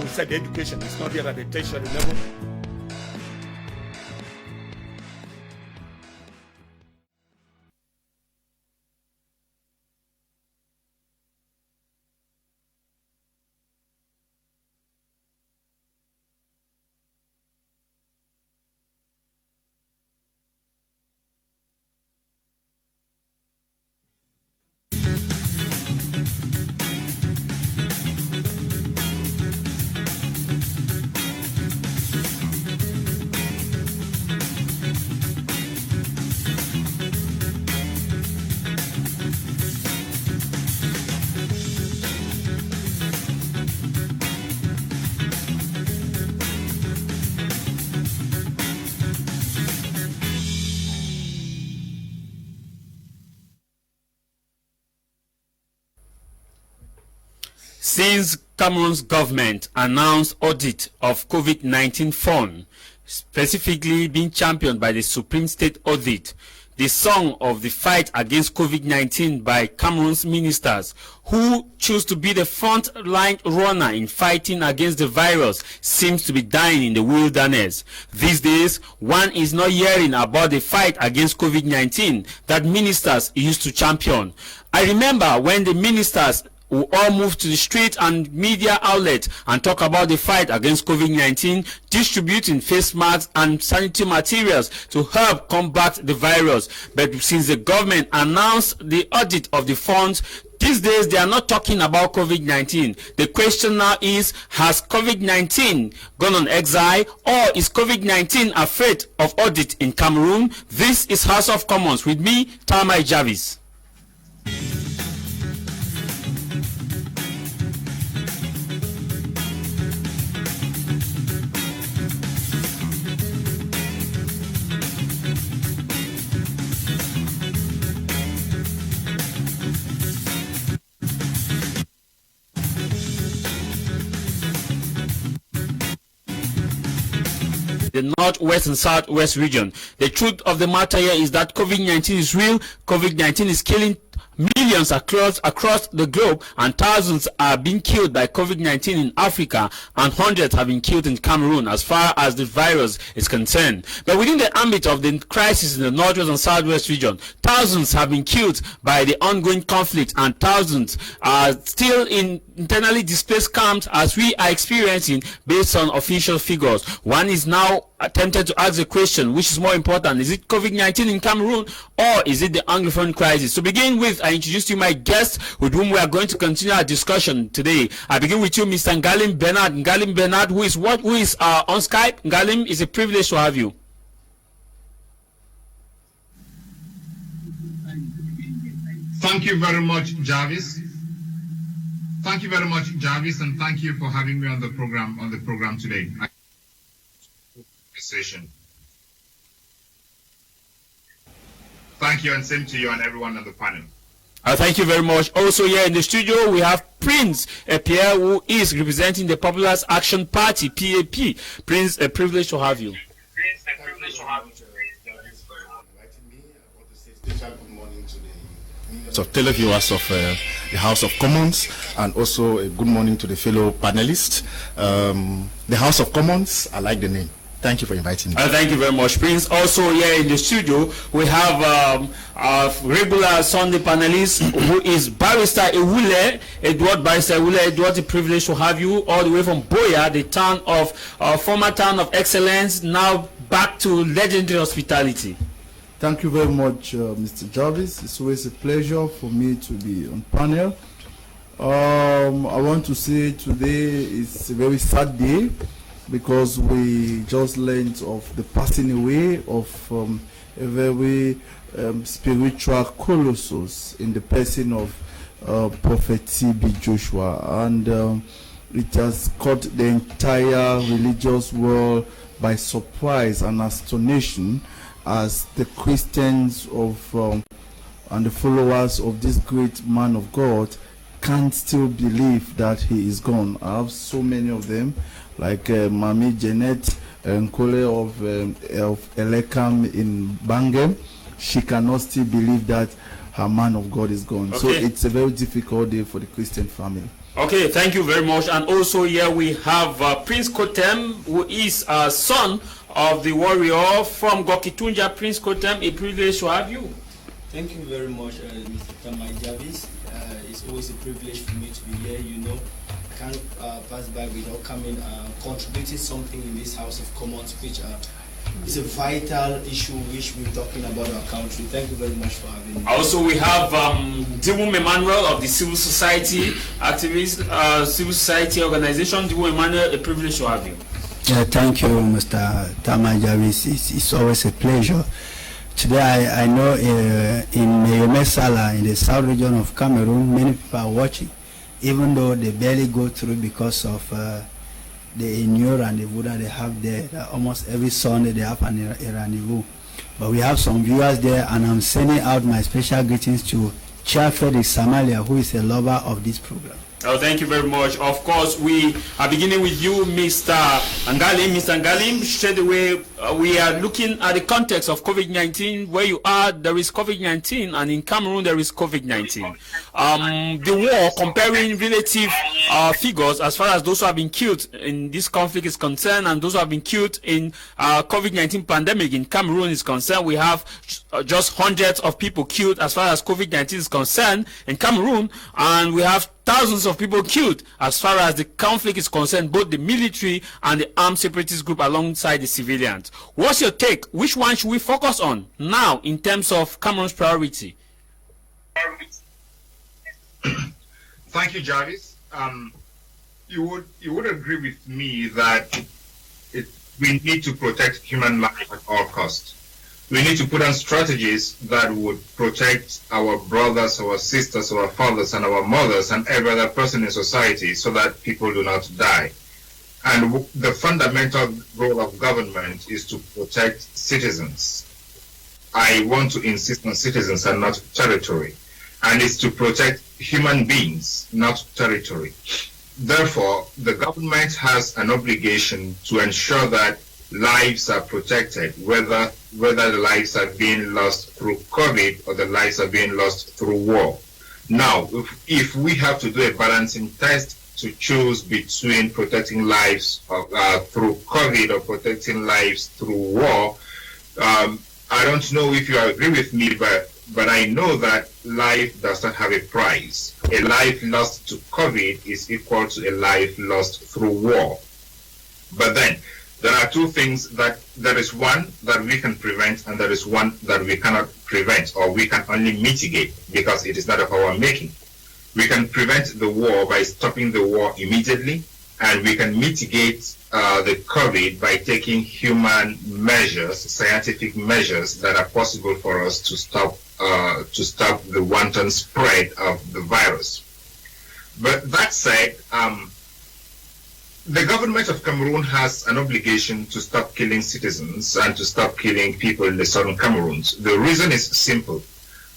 we said the education is not yet at the tertiary level. Since Cameroon's government announced audit of COVID-19 fund, specifically being championed by the Supreme State Audit, the song of the fight against COVID-19 by Cameroon's ministers who choose to be the front line runner in fighting against the virus seems to be dying in the wilderness. These days, one is not hearing about the fight against COVID-19 that ministers used to champion. I remember when the ministers we all move to the street and media outlets and talk about the fight against COVID-19, distributing face masks and sanitary materials to help combat the virus. But since the government announced the audit of the funds, these days they are not talking about COVID-19. The question now is, has COVID-19 gone on exile, or is COVID-19 afraid of audit in Cameroon? This is House of Commons with me, Tamai Jarvis. The northwest and southwest region. The truth of the matter here is that COVID-19 is real. COVID-19 is killing millions across the globe, and thousands are being killed by COVID-19 in Africa, and hundreds have been killed in Cameroon as far as the virus is concerned. But within the ambit of the crisis in the northwest and southwest region, thousands have been killed by the ongoing conflict, and thousands are still in internally displaced camps, as we are experiencing based on official figures. One is now attempted to ask the question, which is more important, is it COVID-19 in Cameroon, or is it the Anglophone crisis? To begin with, I introduce you my guest with whom we are going to continue our discussion today. I begin with you, Mr. Ngalim Bernard. Ngalim Bernard, who is on Skype. Ngalim, it's a privilege to have you. Thank you very much, Jarvis. Thank you very much, Jarvis, and thank you for having me on the program today. Session. Thank you, and same to you and everyone on the panel. Thank you very much. Also here in the studio we have Prince Pierre, who is representing the Populars Action Party, PAP. Prince, a privilege to have you. Prince, a privilege to have you. Good morning to the televiewers of the House of Commons, and also a good morning to the fellow panelists. The House of Commons, I like the name. Thank you for inviting me. Thank you very much, Prince. Also here in the studio, we have our regular Sunday panelist, who is Barrister Ewule Edward. Barrister Ewule Edward, a privilege to have you all the way from Boya, the town of former town of excellence, now back to legendary hospitality. Thank you very much, Mr. Jarvis. It's always a pleasure for me to be on panel. I want to say today is a very sad day, because we just learned of the passing away of a very spiritual colossus in the person of Prophet T.B. Joshua, and it has caught the entire religious world by surprise and astonishing, as the Christians of and the followers of this great man of God can't still believe that he is gone. I have so many of them, like Mami Janet Nkole of Elekam in Bangem. She cannot still believe that her man of God is gone. Okay. So it's a very difficult day for the Christian family. Okay, thank you very much. And also here we have Prince Kotem, who is a son of the warrior from Gokitunja. Prince Kotem, a privilege to have you. Thank you very much, Mr. Tamai Jarvis. It's always a privilege for me to be here. You know, I can't pass by without coming, contributing something in this House of Commons, which is a vital issue which we're talking about our country. Thank you very much for having me. Also, we have Diwum Emmanuel of the Civil Society Activist, Civil Society Organization. Diwum Emmanuel, a privilege to have you. Yeah, thank you, Mr. Tamai Jarvis. It's always a pleasure. Today, I know in Meyomesala, in the south region of Cameroon, many people are watching, even though they barely go through because of the Inyur and the Buddha they have there. Almost every Sunday they have an rendezvous. But we have some viewers there, and I'm sending out my special greetings to Chiafedi Samalia, who is a lover of this program. Oh, thank you very much. Of course, we are beginning with you, Mr. Ngalim. Mr. Ngalim, straight away, we are looking at the context of COVID-19. Where you are, there is COVID-19, and in Cameroon, there is COVID-19. The war, comparing relative figures as far as those who have been killed in this conflict is concerned, and those who have been killed in COVID-19 pandemic in Cameroon is concerned, we have just hundreds of people killed as far as COVID-19 is concerned in Cameroon, and we have thousands of people killed as far as the conflict is concerned, both the military and the armed separatist group alongside the civilians. What's your take? Which one should we focus on now in terms of Cameroon's priority? Thank you, Jarvis. You would agree with me that we need to protect human life at all costs. We need to put on strategies that would protect our brothers, our sisters, our fathers, and our mothers, and every other person in society so that people do not die. And the fundamental role of government is to protect citizens. I want to insist on citizens and not territory. And it's to protect human beings, not territory. Therefore, the government has an obligation to ensure that lives are protected, whether the lives are being lost through COVID or the lives are being lost through war. Now, if we have to do a balancing test to choose between protecting lives through COVID or protecting lives through war, I don't know if you agree with me, but I know that life does not have a price. A life lost to COVID is equal to a life lost through war. But then, there are two things there is one that we can prevent, and there is one that we cannot prevent, or we can only mitigate because it is not of our making. We can prevent the war by stopping the war immediately, and we can mitigate the COVID by taking human measures, scientific measures that are possible for us to stop the wanton spread of the virus. But that said, the government of Cameroon has an obligation to stop killing citizens and to stop killing people in the southern Cameroon. The reason is simple.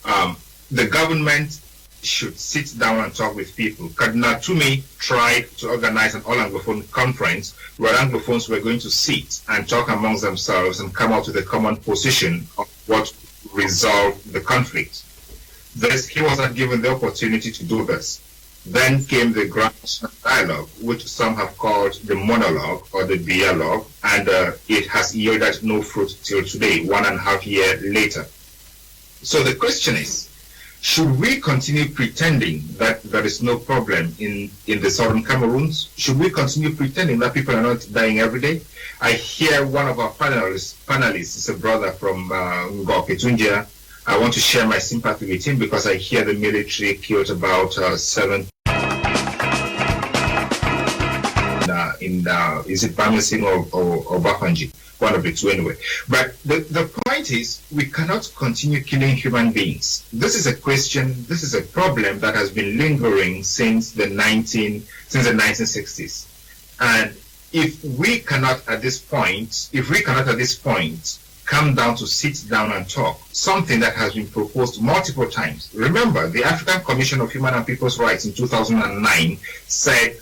The government should sit down and talk with people. Cardinal Toumé tried to organize an all-Anglophone conference where Anglophones were going to sit and talk amongst themselves and come out with a common position of what resolve the conflict. He was not given the opportunity to do this. Then came the grand dialogue, which some have called the monologue or the dialogue, and it has yielded no fruit till today, 1.5 years later. So the question is, should we continue pretending that there is no problem in the southern Cameroon? Should we continue pretending that people are not dying every day? I hear one of our panelists is a brother from Gokitunja. I want to share my sympathy with him because I hear the military killed about 7 is it Bamising or Bakanji? One of the two anyway. But the point is, we cannot continue killing human beings. This is a question, this is a problem that has been lingering since the 1960s. And if we cannot at this point come down to sit down and talk, something that has been proposed multiple times. Remember, the African Commission of Human and People's Rights in 2009 said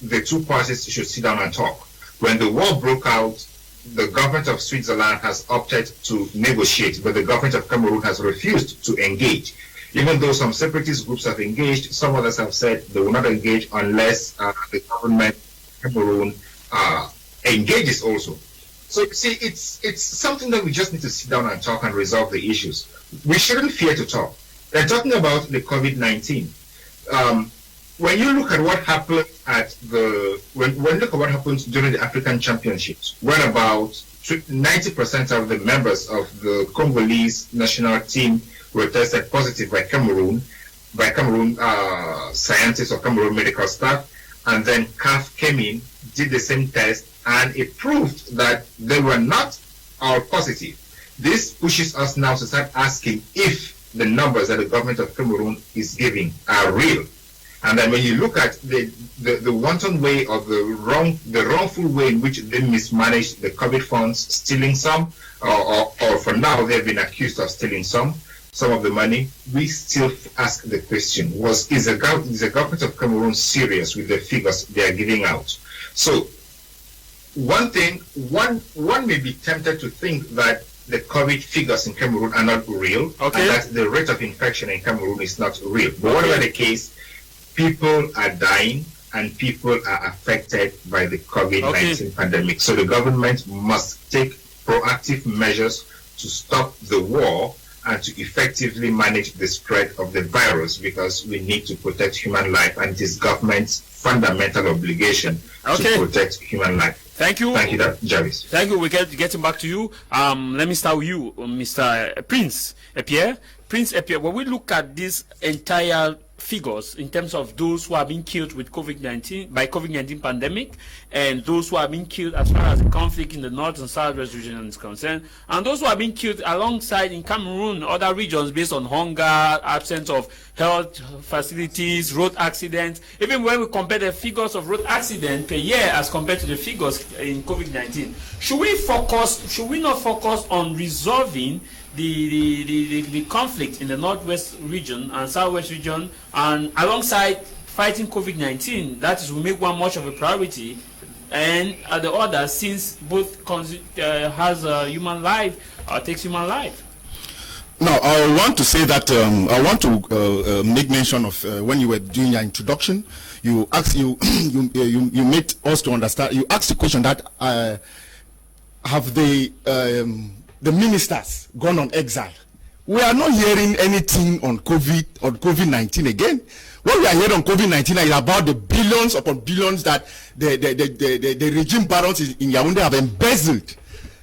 the two parties should sit down and talk. When the war broke out, the government of Switzerland has opted to negotiate, but the government of Cameroon has refused to engage. Even though some separatist groups have engaged, some others have said they will not engage unless the government of Cameroon engages also. So you see, it's something that we just need to sit down and talk and resolve the issues. We shouldn't fear to talk. They're talking about the COVID-19. When you look at what happened when you look at what happened during the African Championships, when about 90% of the members of the Congolese national team were tested positive by Cameroon scientists or Cameroon medical staff, and then CAF came in, did the same test, and it proved that they were not all positive. This pushes us now to start asking if the numbers that the government of Cameroon is giving are real. And then when you look at the wanton way or the wrongful way in which they mismanaged the COVID funds, stealing some, or for now they've been accused of stealing some of the money, we still ask the question: is the government of Cameroon serious with the figures they are giving out? So one may be tempted to think that the COVID figures in Cameroon are not real, and that the rate of infection in Cameroon is not real. But whatever the case, people are dying and people are affected by the COVID-19 pandemic. So the government must take proactive measures to stop the war and to effectively manage the spread of the virus, because we need to protect human life, and it is government's fundamental obligation to protect human life. Thank you. Thank you, Jarvis. Thank you. We're getting back to you. Let me start with you, Mr. Prince Epierre. Prince Epierre, when we look at these entire figures in terms of those who have been killed with COVID-19 pandemic, and those who have been killed as far as the conflict in the north and southwest region is concerned, and those who have been killed alongside in Cameroon, other regions, based on hunger, absence of health facilities, road accidents. Even when we compare the figures of road accident per year as compared to the figures in COVID-19, should we not focus on resolving the conflict in the northwest region and southwest region, and alongside fighting COVID-19? That is, we make one much of a priority, and the other, since both has a human life, takes human life. Now, I want to say that I want to make mention of when you were doing your introduction, you asked you made us to understand. You asked the question that have the ministers gone on exile? We are not hearing anything on COVID-19 again. What we are hearing on COVID-19 is about the billions upon billions that the regime barons in Yaoundé have embezzled.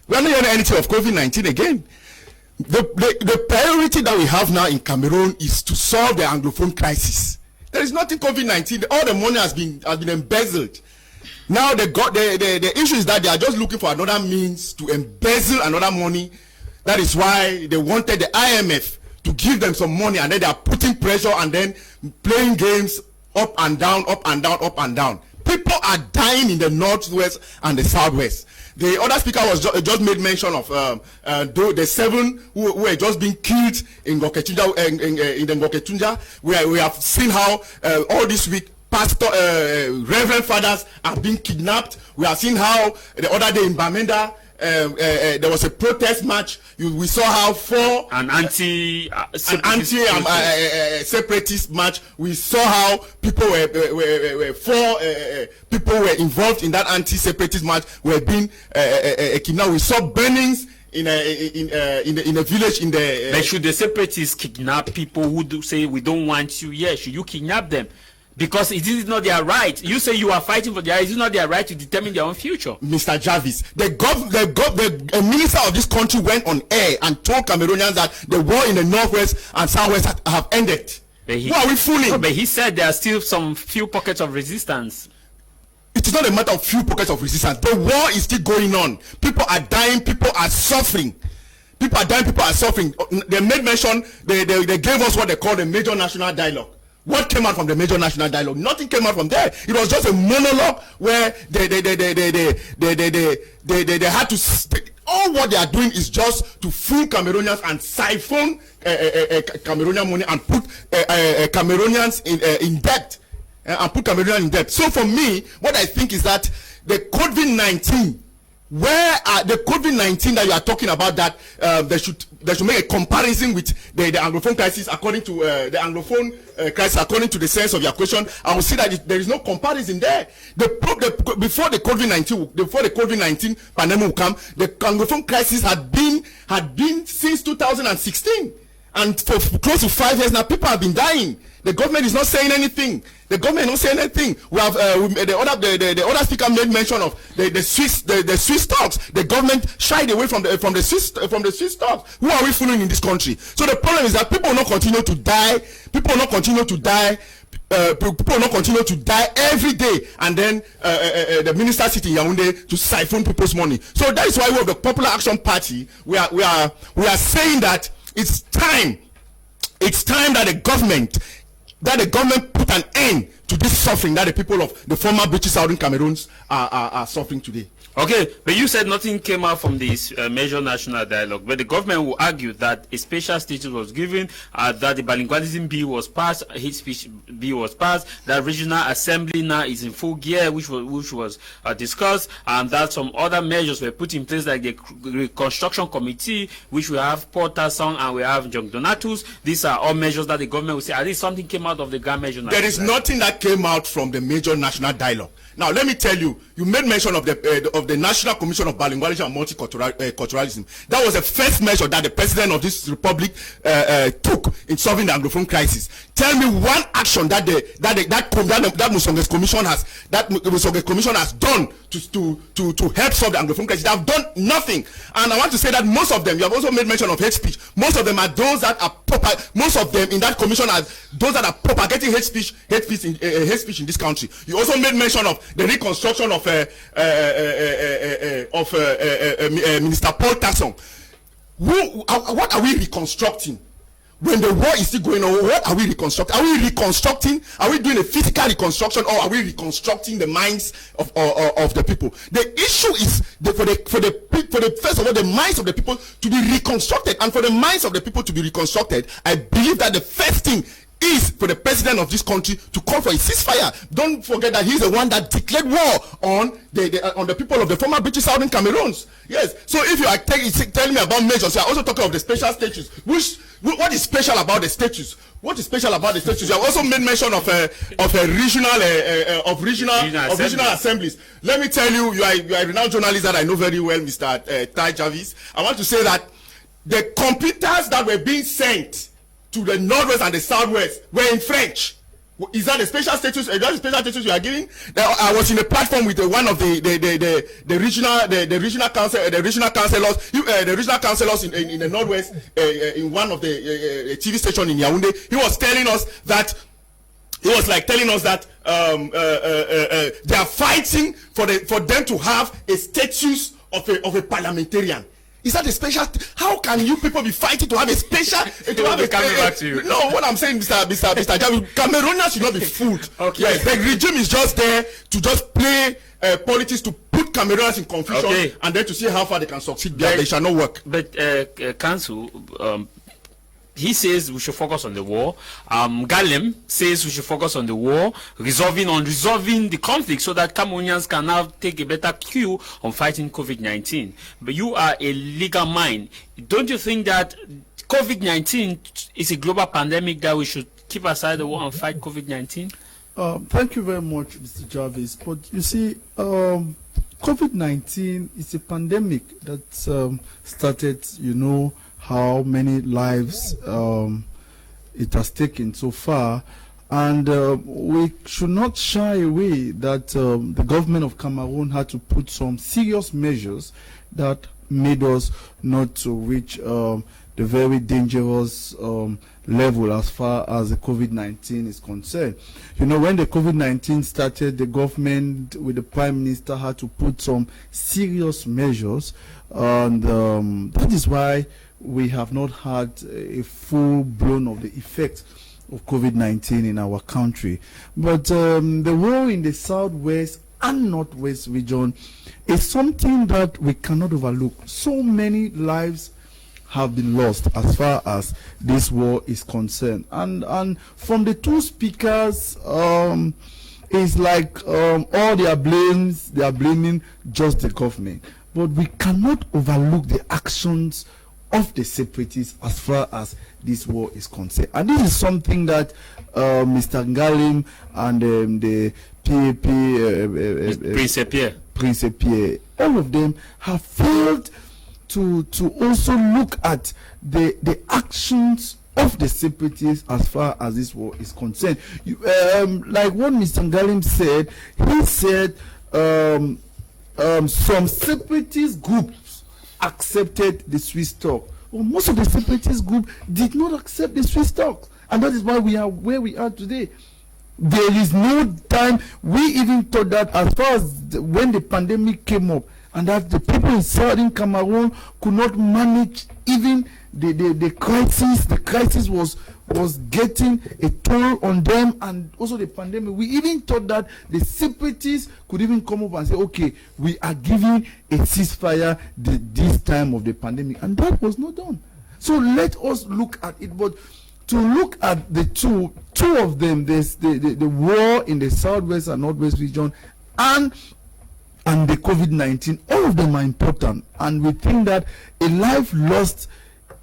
We are not hearing anything of COVID-19 again. The priority that we have now in Cameroon is to solve the Anglophone crisis. There is nothing COVID-19. All the money has been embezzled. Now the issue is that they are just looking for another means to embezzle another money. That is why they wanted the IMF to give them some money, and then they are putting pressure and then playing games up and down, up and down, up and down. People are dying in the northwest and the southwest. The other speaker was just made mention of the 7 who were just being killed in Ngoketunja. In the Ngoketunja, we have seen how all this week reverend fathers are being kidnapped. We have seen how the other day in Bamenda there was a protest march. We saw how separatist march. We saw how people were involved in that anti-separatist march were being kidnapped. We saw burnings in a village in the. But should the separatists kidnap people who do say we don't want you? Yes, should you kidnap them? Because it is not their right. You say you are fighting for their right. It is not their right to determine their own future. Mr. Jarvis, the minister of this country went on air and told Cameroonians that the war in the northwest and southwest have ended. Who are we fooling? No, but he said there are still some few pockets of resistance. It is not a matter of few pockets of resistance. The war is still going on. People are dying. People are suffering. People are dying. People are suffering. They made mention. They gave us what they call the major national dialogue. What came out from the major national dialogue? Nothing came out from there. It was just a monologue where they had to speak. All what they are doing is just to fool Cameroonians and siphon Cameroonian money and put Cameroonians in debt. And put Cameroonians in debt. So for me, what I think is that the COVID-19 Where are the COVID-19 that you are talking about, that they should make a comparison with the Anglophone crisis according to the Anglophone crisis according to the sense of your question? I will see that there is no comparison there. Before the COVID-19 pandemic will come, the Anglophone crisis had been since 2016, and for close to 5 years now, people have been dying. The government is not saying anything. The government is not saying anything. We have the other speaker made mention of the Swiss talks. The government shied away from the Swiss talks. Who are we fooling in this country? So the problem is that people will not continue to die. People will not continue to die. People will not continue to die every day, and then the minister sitting in Yaoundé to siphon people's money. So that is why we have the Popular Action Party. We are saying that it's time that the government put an end to this suffering that the people of the former British Southern Cameroons are suffering today. Okay, but you said nothing came out from this major national dialogue, but the government will argue that a special status was given, that the bilingualism bill was passed, hate speech bill was passed, that regional assembly now is in full gear, which was discussed, and that some other measures were put in place, like the reconstruction committee, which we have Paul Tassong and we have John Donatus. These are all measures that the government will say at least something came out of the grand major national There is nothing that came out from the major national dialogue. Now, let me tell you, you made mention of the National Commission of Bilingualism and Multiculturalism. That was the first measure that the president of this republic took in solving the Anglophone crisis. Tell me one action that Musonge's commission has done to help solve the Anglophone crisis. They have done nothing. And I want to say that most of them, you have also made mention of hate speech. Most of them are those that are most of them in that commission are those that are propagating hate speech in this country. You also made mention of the reconstruction of Minister Paul Tassong. What are we reconstructing? When the war is still going on, what are we reconstructing? Are we reconstructing? Are we doing a physical reconstruction, or are we reconstructing the minds of the people? The issue is for the first of all, the minds of the people to be reconstructed, and for the minds of the people to be reconstructed, I believe that the first thing is for the president of this country to call for a ceasefire. Don't forget that he's the one that declared war on the people of the former British Southern Cameroons. Yes. So if you are telling me about measures, you are also talking of the special status. What is special about the status? What is special about the status? You have also made mention of regional assemblies. Let me tell you, you are a renowned journalist that I know very well, Mr. Tai Jarvis. I want to say that the computers that were being sent to the northwest and the southwest were in French. Is that the special status? Is that the special status you are giving? I was in a platform with one of the regional councillors in the northwest in one of the TV station in Yaoundé. He was telling us that they are fighting for them to have a status of a parliamentarian. Is that a special? How can you people be fighting to have a special? No, what I'm saying, Mr. Javi, Cameroonians should not be fooled. Okay. Yes, the regime is just there to just play politics to put Cameroonians in confusion, and then to see how far they can succeed. They shall not work. But Council, he says we should focus on the war. Galem says we should focus on the war, resolving the conflict, so that Cameroonians can now take a better cue on fighting COVID-19. But you are a legal mind. Don't you think that COVID-19 is a global pandemic, that we should keep aside the war and fight COVID-19? Thank you very much, Mr. Jarvis. But you see, COVID-19 is a pandemic that started, how many lives it has taken so far, and we should not shy away that the government of Cameroon had to put some serious measures that made us not to reach the very dangerous level as far as the COVID-19 is concerned. When the COVID-19 started, the government with the Prime Minister had to put some serious measures, and that is why we have not had a full blown of the effect of COVID-19 in our country. But the war in the southwest and northwest region is something that we cannot overlook. So many lives have been lost as far as this war is concerned. And from the two speakers, it's like all they are blaming just the government. but we cannot overlook the actions of the separatists as far as this war is concerned. And this is something that Mr. Ngalim and the PAP, Prince Pierre, all of them have failed to also look at the actions of the separatists as far as this war is concerned. Like what Mr. Ngalim said, he said some separatist groups accepted the Swiss talk. Well, most of the separatist group did not accept the Swiss talk, and that is why we are where we are today. There is no time. We even thought that as far as when the pandemic came up, and that the people in southern Cameroon could not manage even the crisis. The crisis was getting a toll on them, and also the pandemic. We even thought that the separatists could even come up and say, okay, we are giving a ceasefire this time of the pandemic, and that was not done. So let us look at it. But to look at the two of them, there's the war in the southwest and northwest region, and the COVID-19, all of them are important. And we think that a life lost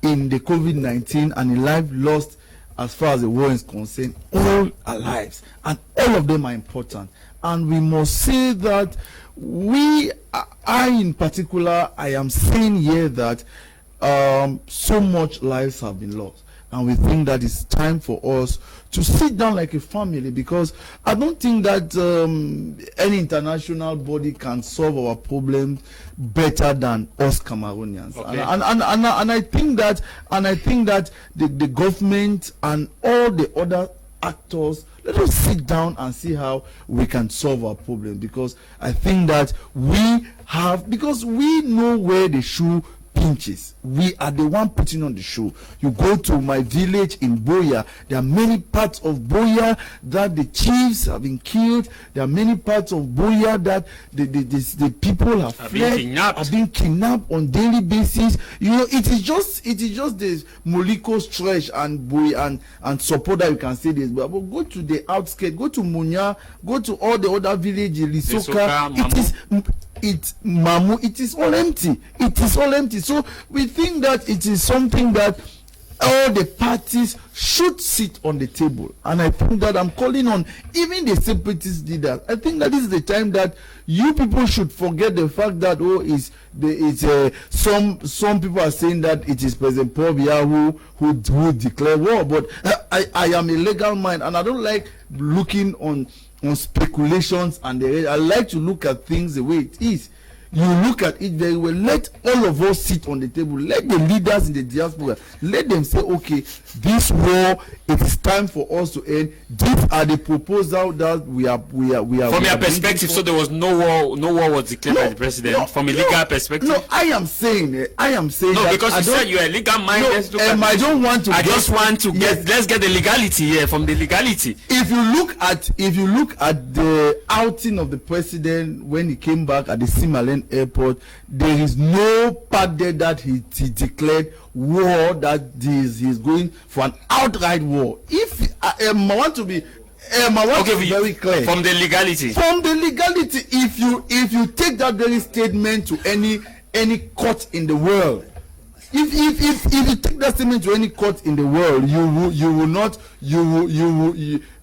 in the COVID-19 and a life lost as far as the war is concerned, all are lives, and all of them are important. And we must say that I in particular, I am saying here that so much lives have been lost. And we think that it's time for us to sit down like a family, because I don't think that any international body can solve our problems better than us Cameroonians. Okay. And I think that the government and all the other actors, let us sit down and see how we can solve our problem, because I think that because we know where the shoe pinches. We are the one putting on the shoe. You go to my village in Boya, there are many parts of Boya that the chiefs have been killed. There are many parts of Boya that the people have fled, are being kidnapped on daily basis. You know, it is just this Moliko stretch and Boya and support that you can say this. But go to the outskirts, go to Munya, go to all the other villages, Lisoka. It is all empty. It is all empty. So we think that it is something that all the parties should sit on the table. And I think that I'm calling on even the separatist leaders. I think that this is the time that you people should forget the fact that some people are saying that it is President Paul Biya who declared war. But I am a legal mind, and I don't like looking on speculations, and I like to look at things the way it is. You look at it very well. Let all of us sit on the table. Let the leaders in the diaspora, let them say, okay, this war, it is time for us to end. These are the proposals that we are. From your perspective, so there was no war was declared by the president. From a legal perspective. No, I am saying. No, that because you said you are legal minded. No, I don't want to. Let's get the legality here. From the legality. If you look at the outing of the president when he came back at the Simalen Airport, there is no part there that he declared war, that he's going for an outright war. If I want to be very clear from the legality, if you take that very statement to any court in the world, if you take that statement to any court in the world,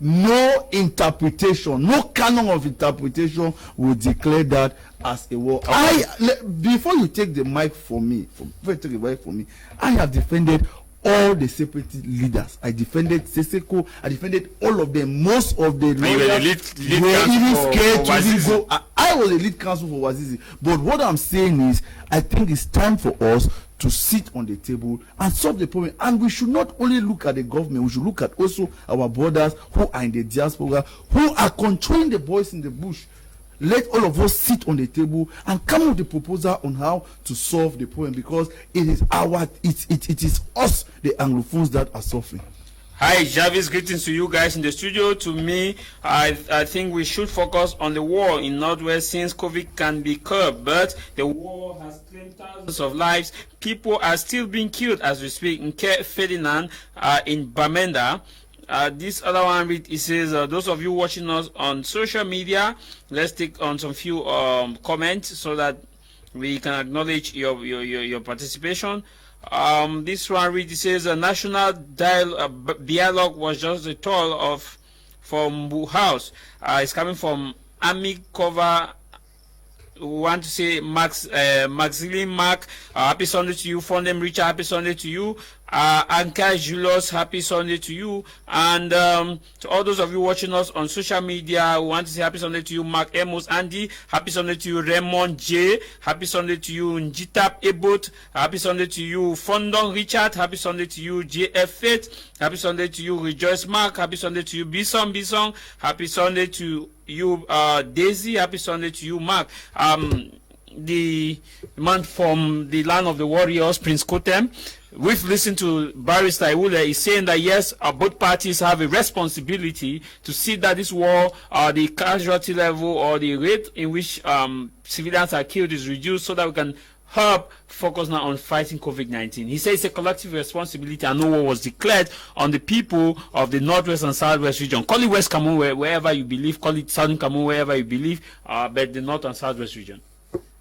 no interpretation, no canon of interpretation will declare that as a war. Okay. Before you take the mic from me, I have defended all the separatist leaders. I defended Seseko. I defended all of them. Most of the lawyers were even scared to even go. I was a lead counsel for Wazizi. But what I'm saying is, I think it's time for us to sit on the table and solve the problem. And we should not only look at the government, we should look at also our brothers who are in the diaspora, who are controlling the boys in the bush. Let all of us sit on the table and come up with a proposal on how to solve the problem, because it is us, the Anglophones, that are suffering. Hi, Jarvis. Greetings to you guys in the studio. To me, I think we should focus on the war in Northwest, since COVID can be curbed, but the war has claimed thousands of lives. People are still being killed as we speak. In Ferdinand, in Bamenda. This other one, it says, those of you watching us on social media, let's take on some few comments so that We can acknowledge your participation. This one reads, it says, a national dialogue was just a toll from House. It's coming from Ami Cover. We want to say Maxine Mark, happy Sunday to you. Fondem Richard, happy Sunday to you. Anka Julius, happy Sunday to you. And to all those of you watching us on social media, we want to say happy Sunday to you. Mark Amos Andy, happy Sunday to you. Raymond J, happy Sunday to you. Njitap Ebot, happy Sunday to you. Fondon Richard, happy Sunday to you. JF Faith, happy Sunday to you. Rejoice Mark, happy Sunday to you. Bison, happy Sunday to you. Daisy, happy Sunday to you. Mark, the man from the land of the warriors, Prince Kotem, we've listened to Barrister Iwule. He's saying that yes, both parties have a responsibility to see that this war, the casualty level or the rate in which civilians are killed is reduced, so that we can help focus now on fighting COVID-19. He says it's a collective responsibility, and no war was declared on the people of the Northwest and Southwest region. Call it West Cameroon wherever you believe, call it Southern Cameroon wherever you believe, but the North and Southwest region.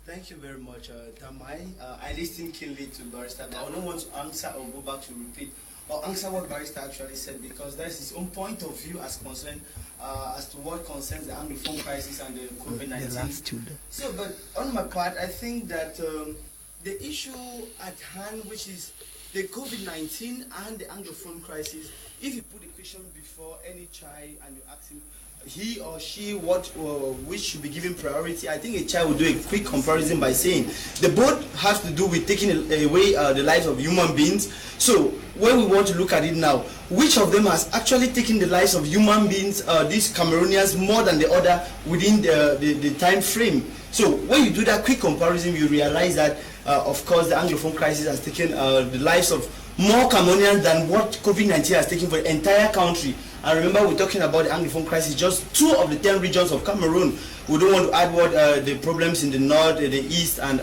Thank you very much, Tamai. I listened keenly to Barrister, but I don't want to answer or go back to repeat or answer what Barrister actually said, because that's his own point of view as concerned as to what concerns the Anglophone crisis and the COVID-19. So, but on my part, I think that the issue at hand, which is the COVID-19 and the Anglophone crisis, if you put the question before any child and you ask him, he or she which should be given priority, I think a child will do a quick comparison by saying the both has to do with taking away the lives of human beings. So when we want to look at it now, which of them has actually taken the lives of human beings, these Cameroonians, more than the other within the time frame? So when you do that quick comparison, you realize that of course the Anglophone crisis has taken the lives of more Cameroonians than what COVID-19 has taken for the entire country. And remember, we're talking about the Anglophone crisis, just 2 of the 10 regions of Cameroon. We don't want to add what the problems in the north, the east, and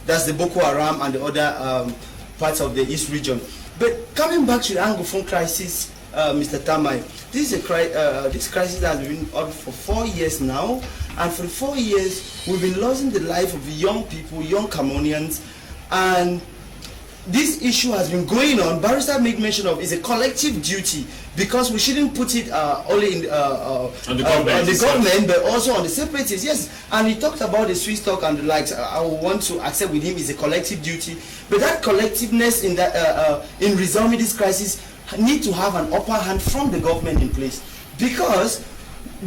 that's the Boko Haram and the other parts of the east region. But coming back to the Anglophone crisis, Mr. Tamai, this crisis has been on for 4 years now, and for 4 years we've been losing the life of young people, young Cameroonians, and this issue has been going on. Barrister made mention of is a collective duty, because we shouldn't put it only in, on the government, but also on the separatists. Yes, and he talked about the Swiss talk and the likes. I want to accept with him is a collective duty, but that collectiveness in that in resolving this crisis need to have an upper hand from the government in place, because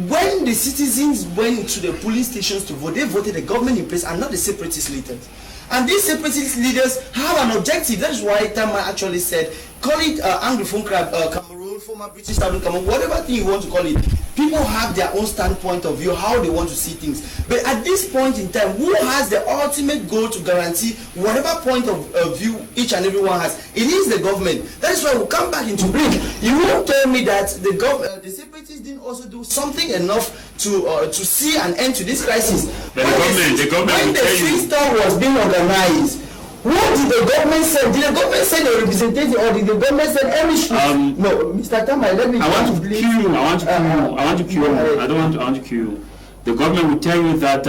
when the citizens went to the polling stations to vote, they voted the government in place and not the separatist leaders. And these separatist leaders have an objective. That is why Tama actually said, call it Anglophone Cameroon, former British Southern Cameroon, whatever thing you want to call it. People have their own standpoint of view, how they want to see things. But at this point in time, who has the ultimate goal to guarantee whatever point of view each and everyone has? It is the government. That is why we'll come back into bring. You won't tell me that the separatists didn't also do something enough to see an end to this crisis. The government when the Swiss talk was being organized, what did the government say? Did the government send a representative, or did the government send any Swiss? No, Mr. Tamai, let me. I want to cue you. I don't want to cue you. The government will tell you that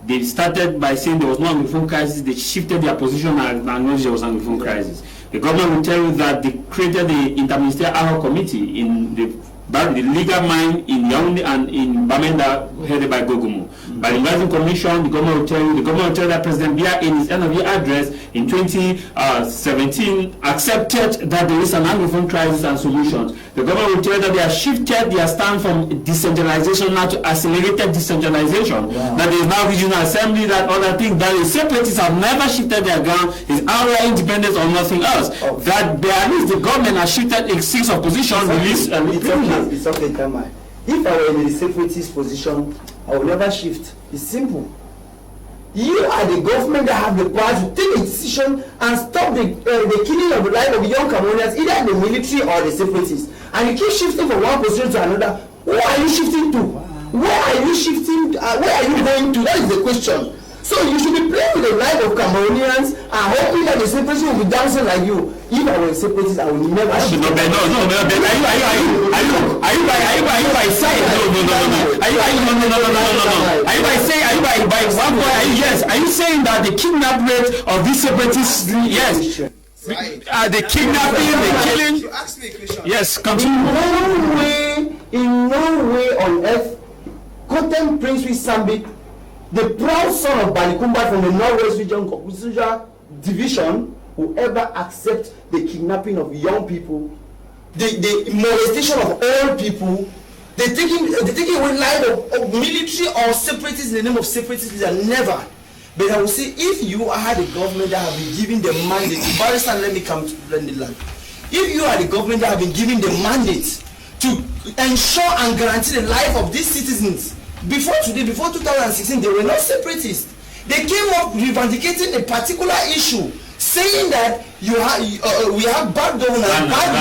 they started by saying there was no Anglophone crisis. They shifted their position and acknowledged there was an Anglophone crisis. The government will tell you that they created the interministerial ad hoc committee in the legal mind in Yaoundé and in Bamenda, headed by Gogomo. By the Investment Commission, the government will tell that President Biya in his end of year address in 2017 accepted that there is an Anglophone crisis and solutions. The government will tell that they have shifted their stand from decentralization now to accelerated decentralization. Wow. That there is now regional assembly, that other thing, that the separatists have never shifted their ground, is outright independence or nothing else. Oh. That at least the government has shifted its seats of position, It's okay, Tamai. If I were in the separatist position, I would never shift. It's simple. You are the government that have the power to take a decision and stop the killing of the life of young Cameroonians, either the military or the separatists. And you keep shifting from one position to another. Where are you shifting to? Where are you shifting? Where are you going to? That is the question. So you should be playing with the life of Cameroonians and hoping that the separatists will be dancing like you. If I were a separatist, I would never. Are you by saying? Are you saying that the kidnap rate of these separatists? Yes. The kidnapping, the killing. You ask me a question. Yes, continue. In no way on earth, Cotton Prince with Sambik, the proud son of Balikumba from the Northwest Region Constitutional Division, will ever accept the kidnapping of young people, the molestation of old people, the taking away life of military or separatists in the name of separatism. Never. But I will say, if you are the government that have been giving the mandate, Barrister, let me come to the land. If you are the government that have been giving the mandate to ensure and guarantee the life of these citizens, before today, before 2016, they were not separatists. They came up revendicating a particular issue, saying that we have bad governance, bad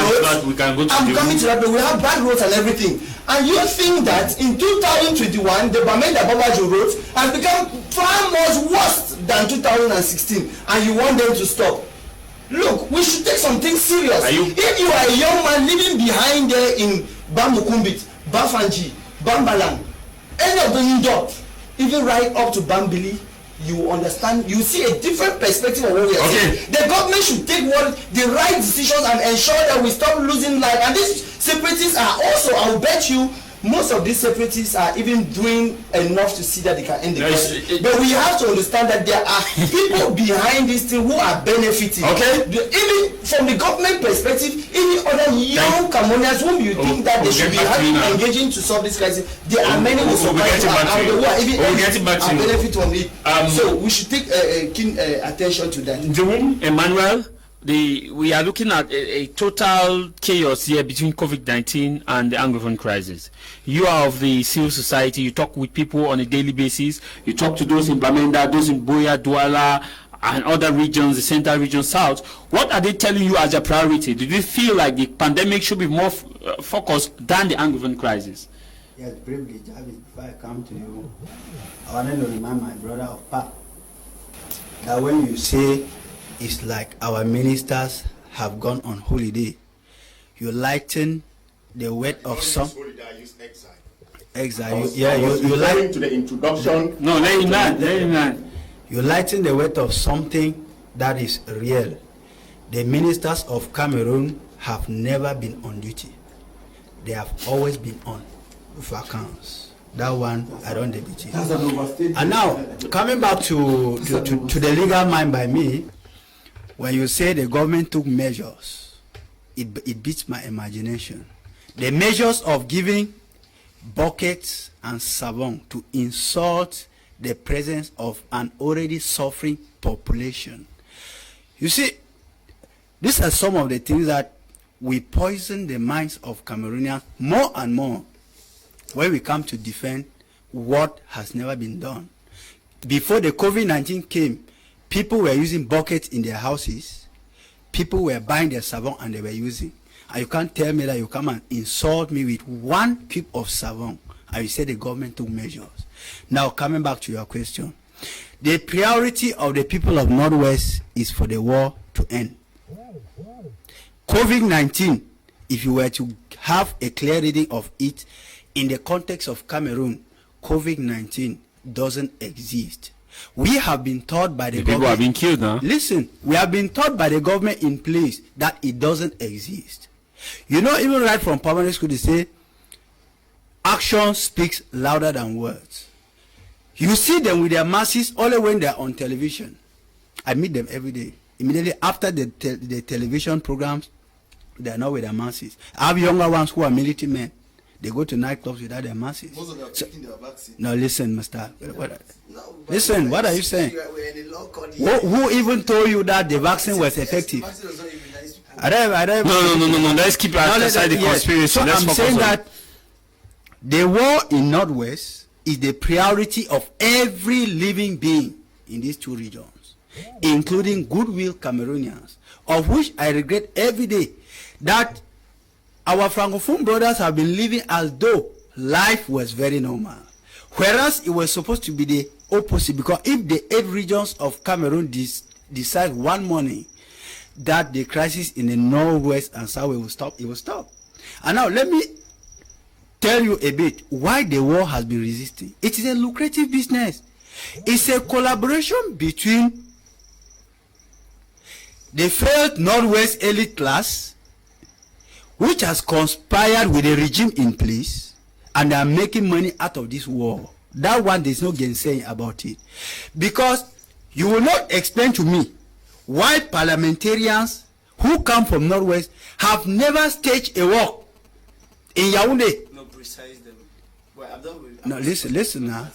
roads. I'm coming to that, but we have bad roads and everything. And you think that in 2021, the Bamenda Babajo roads has become far much worse than 2016, and you want them to stop? Look, we should take something serious. If you are a young man living behind there in Bamukumbit, Bafanji, Bambalang, any of the Indop, even right up to Bambili, you understand, you see a different perspective of what we are saying. The government should take the right decisions and ensure that we stop losing life. And these separatists are also, I will bet you, most of these separatists are even doing enough to see that they can end the crisis. But we have to understand that there are people behind this thing who are benefiting. Even from the government perspective, even other young Cameroonians whom you think that they should be engaging to solve this crisis, there are many who survive who are even benefit from it. So we should take keen attention to that. Jerome, Emmanuel, we are looking at a total chaos here between COVID-19 and the Anglophone crisis. You are of the civil society, you talk with people on a daily basis, you talk to those in Bamenda, those in Boya, Douala, and other regions, the central region, south. What are they telling you as a priority? Do you feel like the pandemic should be more focused than the Anglophone crisis? Yes, briefly, Jarvis, before I come to you, I want to remind my brother of Pap that when you say it's like our ministers have gone on holiday, you lighten the weight of some. Exile. You lighten to the introduction. No, let him not. You lighten the weight of something that is real. The ministers of Cameroon have never been on duty. They have always been on vacances. That one I don't debate it. And now coming back to the legal mind by me. When you say the government took measures, it beats my imagination. The measures of giving buckets and savon to insult the presence of an already suffering population. You see, these are some of the things that we poison the minds of Cameroonians more and more when we come to defend what has never been done. Before the COVID-19 came, people were using buckets in their houses. People were buying their savon and they were using. And you can't tell me that you come and insult me with one cube of savon and you say the government took measures. Now, coming back to your question. The priority of the people of Northwest is for the war to end. COVID-19, if you were to have a clear reading of it, in the context of Cameroon, COVID-19 doesn't exist. We have been taught by the government. People have been killed now. Listen, we have been taught by the government in place that it doesn't exist. You know, even right from primary school, they say, action speaks louder than words. You see them with their masses only when they are on television. I meet them every day. Immediately after the television programs, they are not with their masses. I have younger ones who are military men. They go to nightclubs without their masses. Most of them are taking their vaccine. No, listen, Mr. Listen, what are you saying? Who even told you that the vaccine was effective? No. Let's keep it aside the conspiracy. So I'm saying that the war in Northwest is the priority of every living being in these two regions, including goodwill Cameroonians, of which I regret every day that our Francophone brothers have been living as though life was very normal. Whereas it was supposed to be the opposite, because if the 8 regions of Cameroon decide one morning that the crisis in the northwest and south will stop, it will stop. And now let me tell you a bit why the war has been resisting. It is a lucrative business. It's a collaboration between the failed northwest elite class, which has conspired with the regime in place, and they are making money out of this war. That one, there's no gainsaying about it. Because you will not explain to me why parliamentarians who come from northwest have never staged a war in Yaoundé. No, precise them. Well, I'm done with, no, listen now.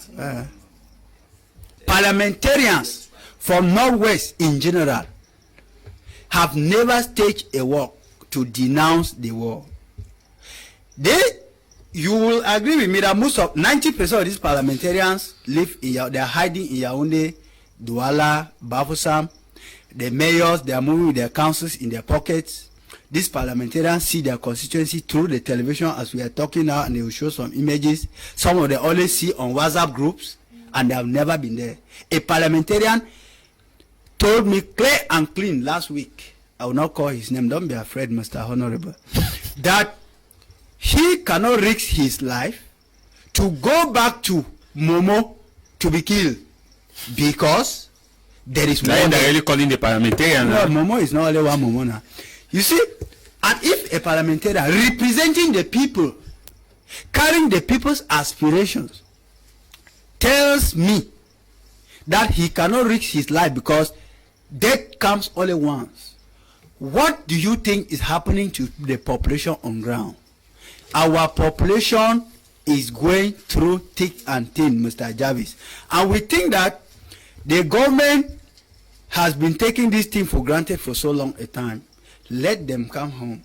Parliamentarians from northwest in general have never staged a war to denounce the war. You will agree with me that most of 90% of these parliamentarians live in they are hiding in Yaoundé, Douala, Bafoussam. The mayors, they are moving with their councils in their pockets. These parliamentarians see their constituency through the television as we are talking now, and they will show some images. Some of them always see on WhatsApp groups, and they have never been there. A parliamentarian told me clear and clean last week, I will not call his name, don't be afraid, Mr. Honorable, that he cannot risk his life to go back to Momo to be killed because there is one. They're really calling the parliamentarian. No, Momo is not only one Momo now. You see, and if a parliamentarian representing the people, carrying the people's aspirations, tells me that he cannot risk his life because death comes only once, what do you think is happening to the population on ground? Our population is going through thick and thin, Mr. Jarvis. And we think that the government has been taking this thing for granted for so long a time. Let them come home.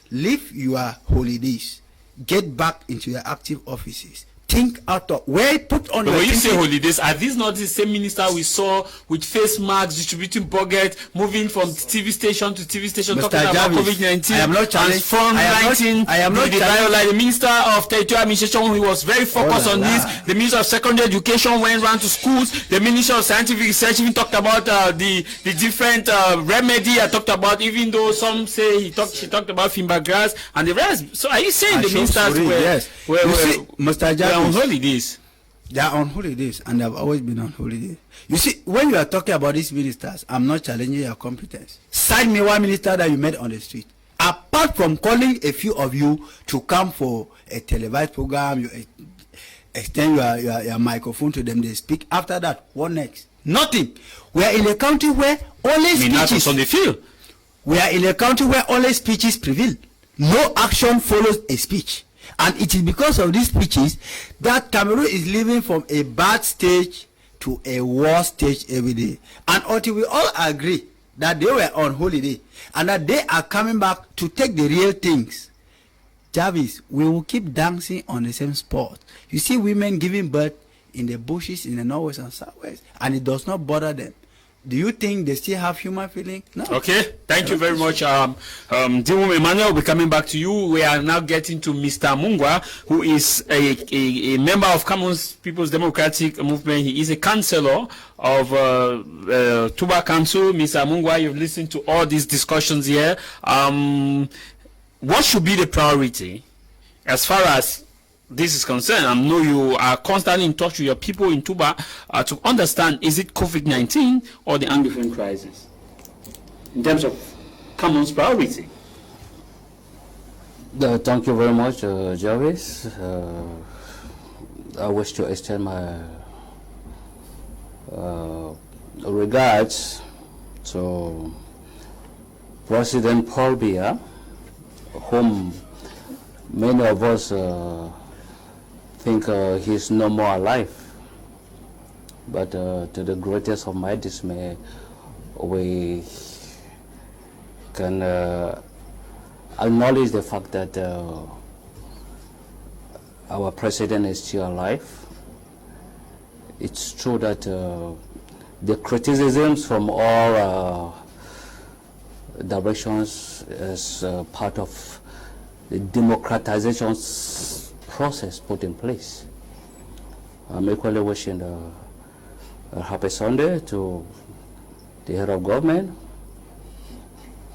Leave your holidays. Get back into your active offices. Think out of where put on. When you say holidays, are these not the same minister we saw with face masks, distributing bucket, moving from TV station to TV station, Mr. talking about Jarvis, COVID-19? I am not challenging. I am not the Minister of Territorial Administration, who was very focused on this. The Minister of Secondary Education went round to schools. The Minister of Scientific Research even talked about the different remedy. I talked about, even though some say she talked about Fimba grass and the rest. So are you saying the ministers were Mr. Jarvis, on holidays? They are on holidays, and they have always been on holidays. You see, when you are talking about these ministers, I'm not challenging your competence. Cite me one minister that you met on the street. Apart from calling a few of you to come for a televised program, you extend your microphone to them, they speak. After that, what next? Nothing. We are in a country where only speeches on the field. We are in a country where only speeches prevail. No action follows a speech. And it is because of these speeches that Cameroon is living from a bad stage to a worse stage every day. And until we all agree that they were on holiday and that they are coming back to take the real things, Jarvis, we will keep dancing on the same spot. You see women giving birth in the bushes in the northwest and southwest, and it does not bother them. Do you think they still have human feeling? No. Okay, thank you very much. Dimum Emmanuel, we're coming back to you. We are now getting to Mr. Mungwa, who is a member of Cameroon's People's Democratic Movement. He is a councillor of Tuba Council. Mr. Mungwa, you've listened to all these discussions here. What should be the priority as far as this is concerned? I know you are constantly in touch with your people in Tuba to understand, is it COVID-19 or the Anglophone crisis in terms of Cameroon's priority? Thank you very much, Jarvis. I wish to extend my regards to President Paul Biya, whom many of us think he's no more alive, but to the greatest of my dismay, we can acknowledge the fact that our president is still alive. It's true that the criticisms from all directions as part of the democratization process put in place. I'm equally wishing a happy Sunday to the head of government,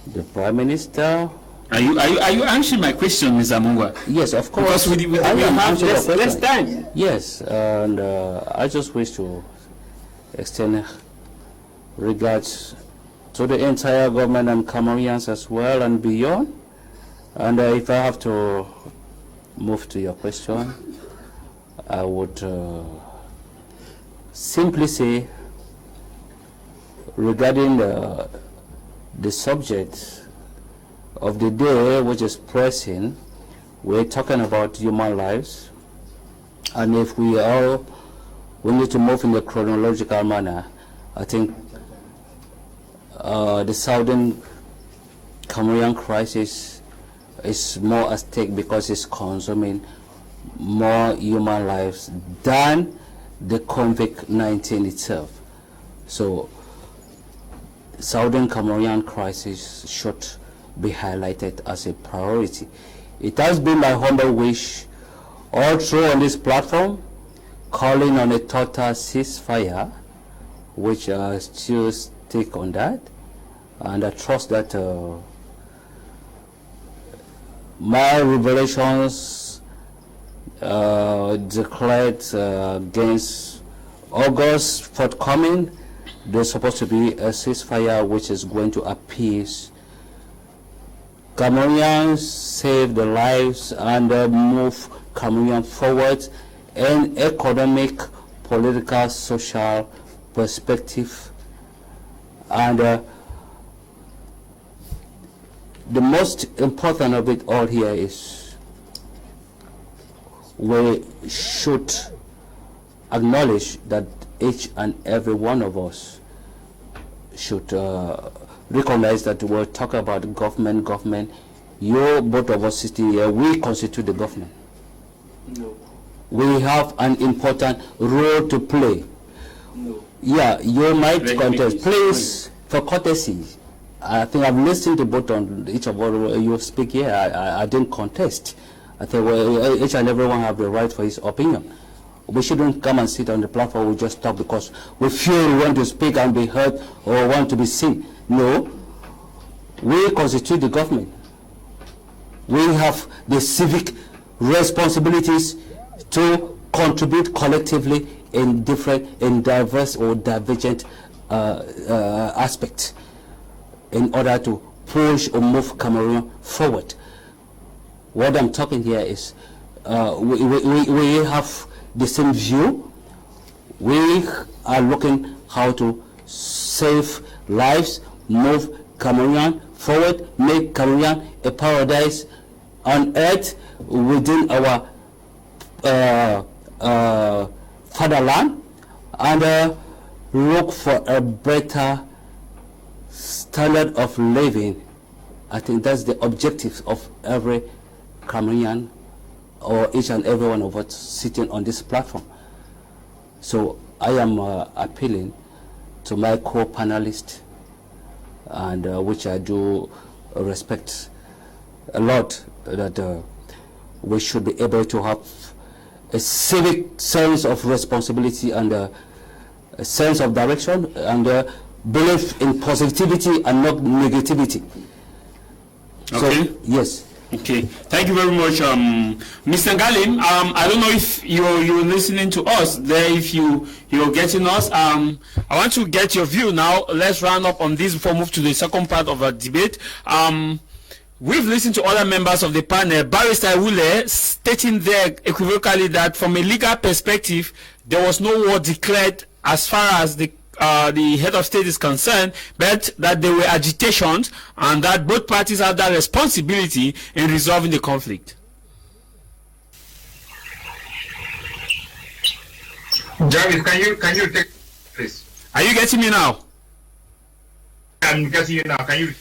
the Prime Minister. Are you answering my question, Mr. Mungwa? Yes, of course. Because we have less time. Yes, and I just wish to extend regards to the entire government and Cameroonians as well and beyond. And if I have to move to your question, I would simply say, regarding the subject of the day, which is pressing, we're talking about human lives, and if we need to move in the chronological manner. I think the southern Cameroon crisis is more at stake because it's consuming more human lives than the COVID-19 itself. So southern Cameroon crisis should be highlighted as a priority. It has been my humble wish all through on this platform, calling on a total ceasefire, which I still stick on that, and I trust that my revelations declared against August forthcoming, there's supposed to be a ceasefire which is going to appease Cameroonians, save the lives, and move Cameroon forward in economic, political, social perspective. And the most important of it all here is we should acknowledge that each and every one of us should recognize that we're talking about government. You, both of us sitting here, we constitute the government. No. We have an important role to play. No. Yeah, you might contest. Please, for courtesy, I think I've listened to both on each of you speak here. I didn't contest. I think each and everyone have the right for his opinion. We shouldn't come and sit on the platform. We just talk because we feel we want to speak and be heard or want to be seen. No, we constitute the government. We have the civic responsibilities to contribute collectively in different, in diverse or divergent aspects in order to push or move Cameroon forward. What I'm talking here is we have the same view. We are looking how to save lives, move Cameroon forward, make Cameroon a paradise on earth within our fatherland, and look for a better standard of living. I think that's the objective of every Cameroonian or each and every one of us sitting on this platform. So I am appealing to my co-panelists, and which I do respect a lot, that we should be able to have a civic sense of responsibility and a sense of direction, and belief in positivity and not negativity. Okay. So, yes. Okay, thank you very much, Mr. Galim. I don't know if you're listening to us there, if you're getting us. I want to get your view now. Let's round up on this before we move to the second part of our debate. We've listened to other members of the panel. Barrister Wule stating there equivocally that from a legal perspective, there was no war declared as far as the head of state is concerned, but that there were agitations and that both parties have that responsibility in resolving the conflict. Jarvis, can you take, please? Are you getting me now? I'm getting you now. Can you?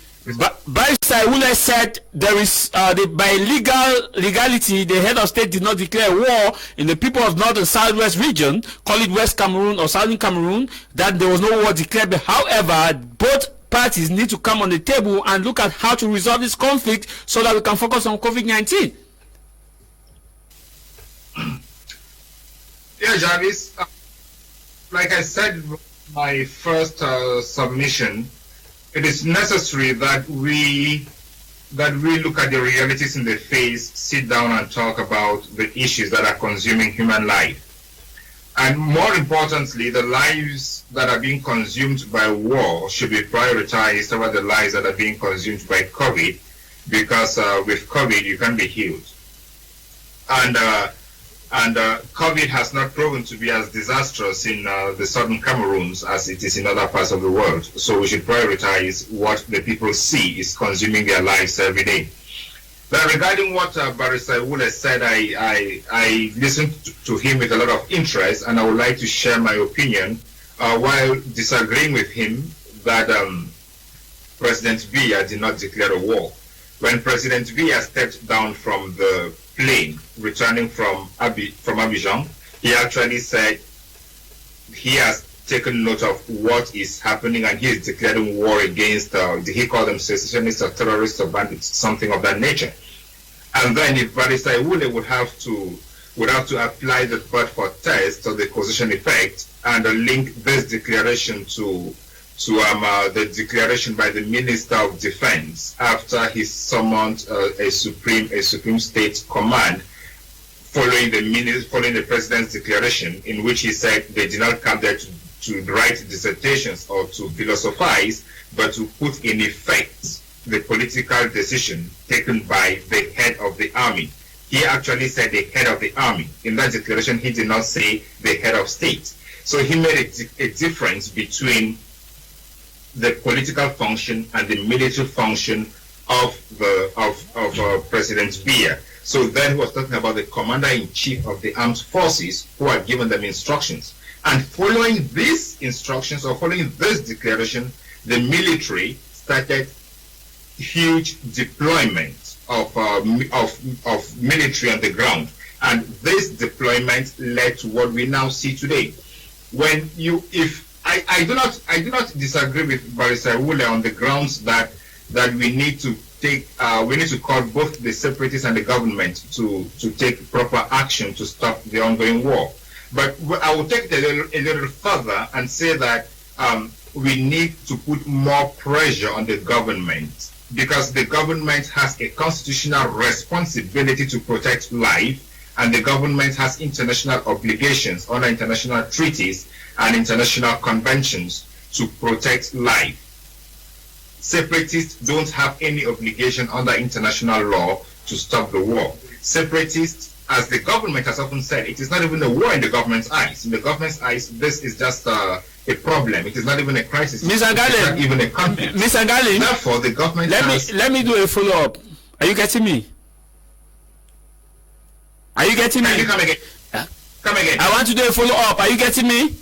Barrister Wule said there is by legality the head of state did not declare war in the people of North and Southwest region, call it West Cameroon or Southern Cameroon, that there was no war declared. But however, both parties need to come on the table and look at how to resolve this conflict so that we can focus on COVID-19. Yeah, Jarvis. Like I said in my first submission, it is necessary that we look at the realities in the face, sit down and talk about the issues that are consuming human life. And more importantly, the lives that are being consumed by war should be prioritized over the lives that are being consumed by COVID, because with COVID you can be healed. And COVID has not proven to be as disastrous in the southern Cameroons as it is in other parts of the world. So we should prioritize what the people see is consuming their lives every day. But regarding what Barrister Wule said, I listened to him with a lot of interest, and I would like to share my opinion while disagreeing with him that President Biya did not declare a war. When President Biya stepped down from the plane returning from Abidjan, he actually said he has taken note of what is happening and he is declaring war against, he called them secessionists or terrorists or bandits, something of that nature. And then if Barrister Ewule would have to apply the Bedford test or the causation effect and link this declaration to the declaration by the Minister of Defense after he summoned a Supreme State command following the President's declaration, in which he said they did not come there to write dissertations or to philosophize, but to put in effect the political decision taken by the head of the army. He actually said the head of the army. In that declaration, he did not say the head of state. So he made a difference between the political function and the military function of President Biya. So then he was talking about the commander-in-chief of the armed forces who had given them instructions. And following these instructions, or following this declaration, the military started huge deployment of military on the ground. And this deployment led to what we now see today. I do not disagree with Barrister Ewule on the grounds that we need to call both the separatists and the government to take proper action to stop the ongoing war. But I will take it a little further and say that we need to put more pressure on the government, because the government has a constitutional responsibility to protect life, and the government has international obligations under international treaties and international conventions to protect life. Separatists don't have any obligation under international law to stop the war. Separatists, as the government has often said, it is not even a war in the government's eyes. In the government's eyes, this is just a problem. It is not even a crisis. Mr. Gale, it's not even a conflict. Mr. Gale, therefore, the government let me do a follow-up. Are you getting me? Are you getting me? Can you come again? Come again. I want to do a follow-up. Are you getting me?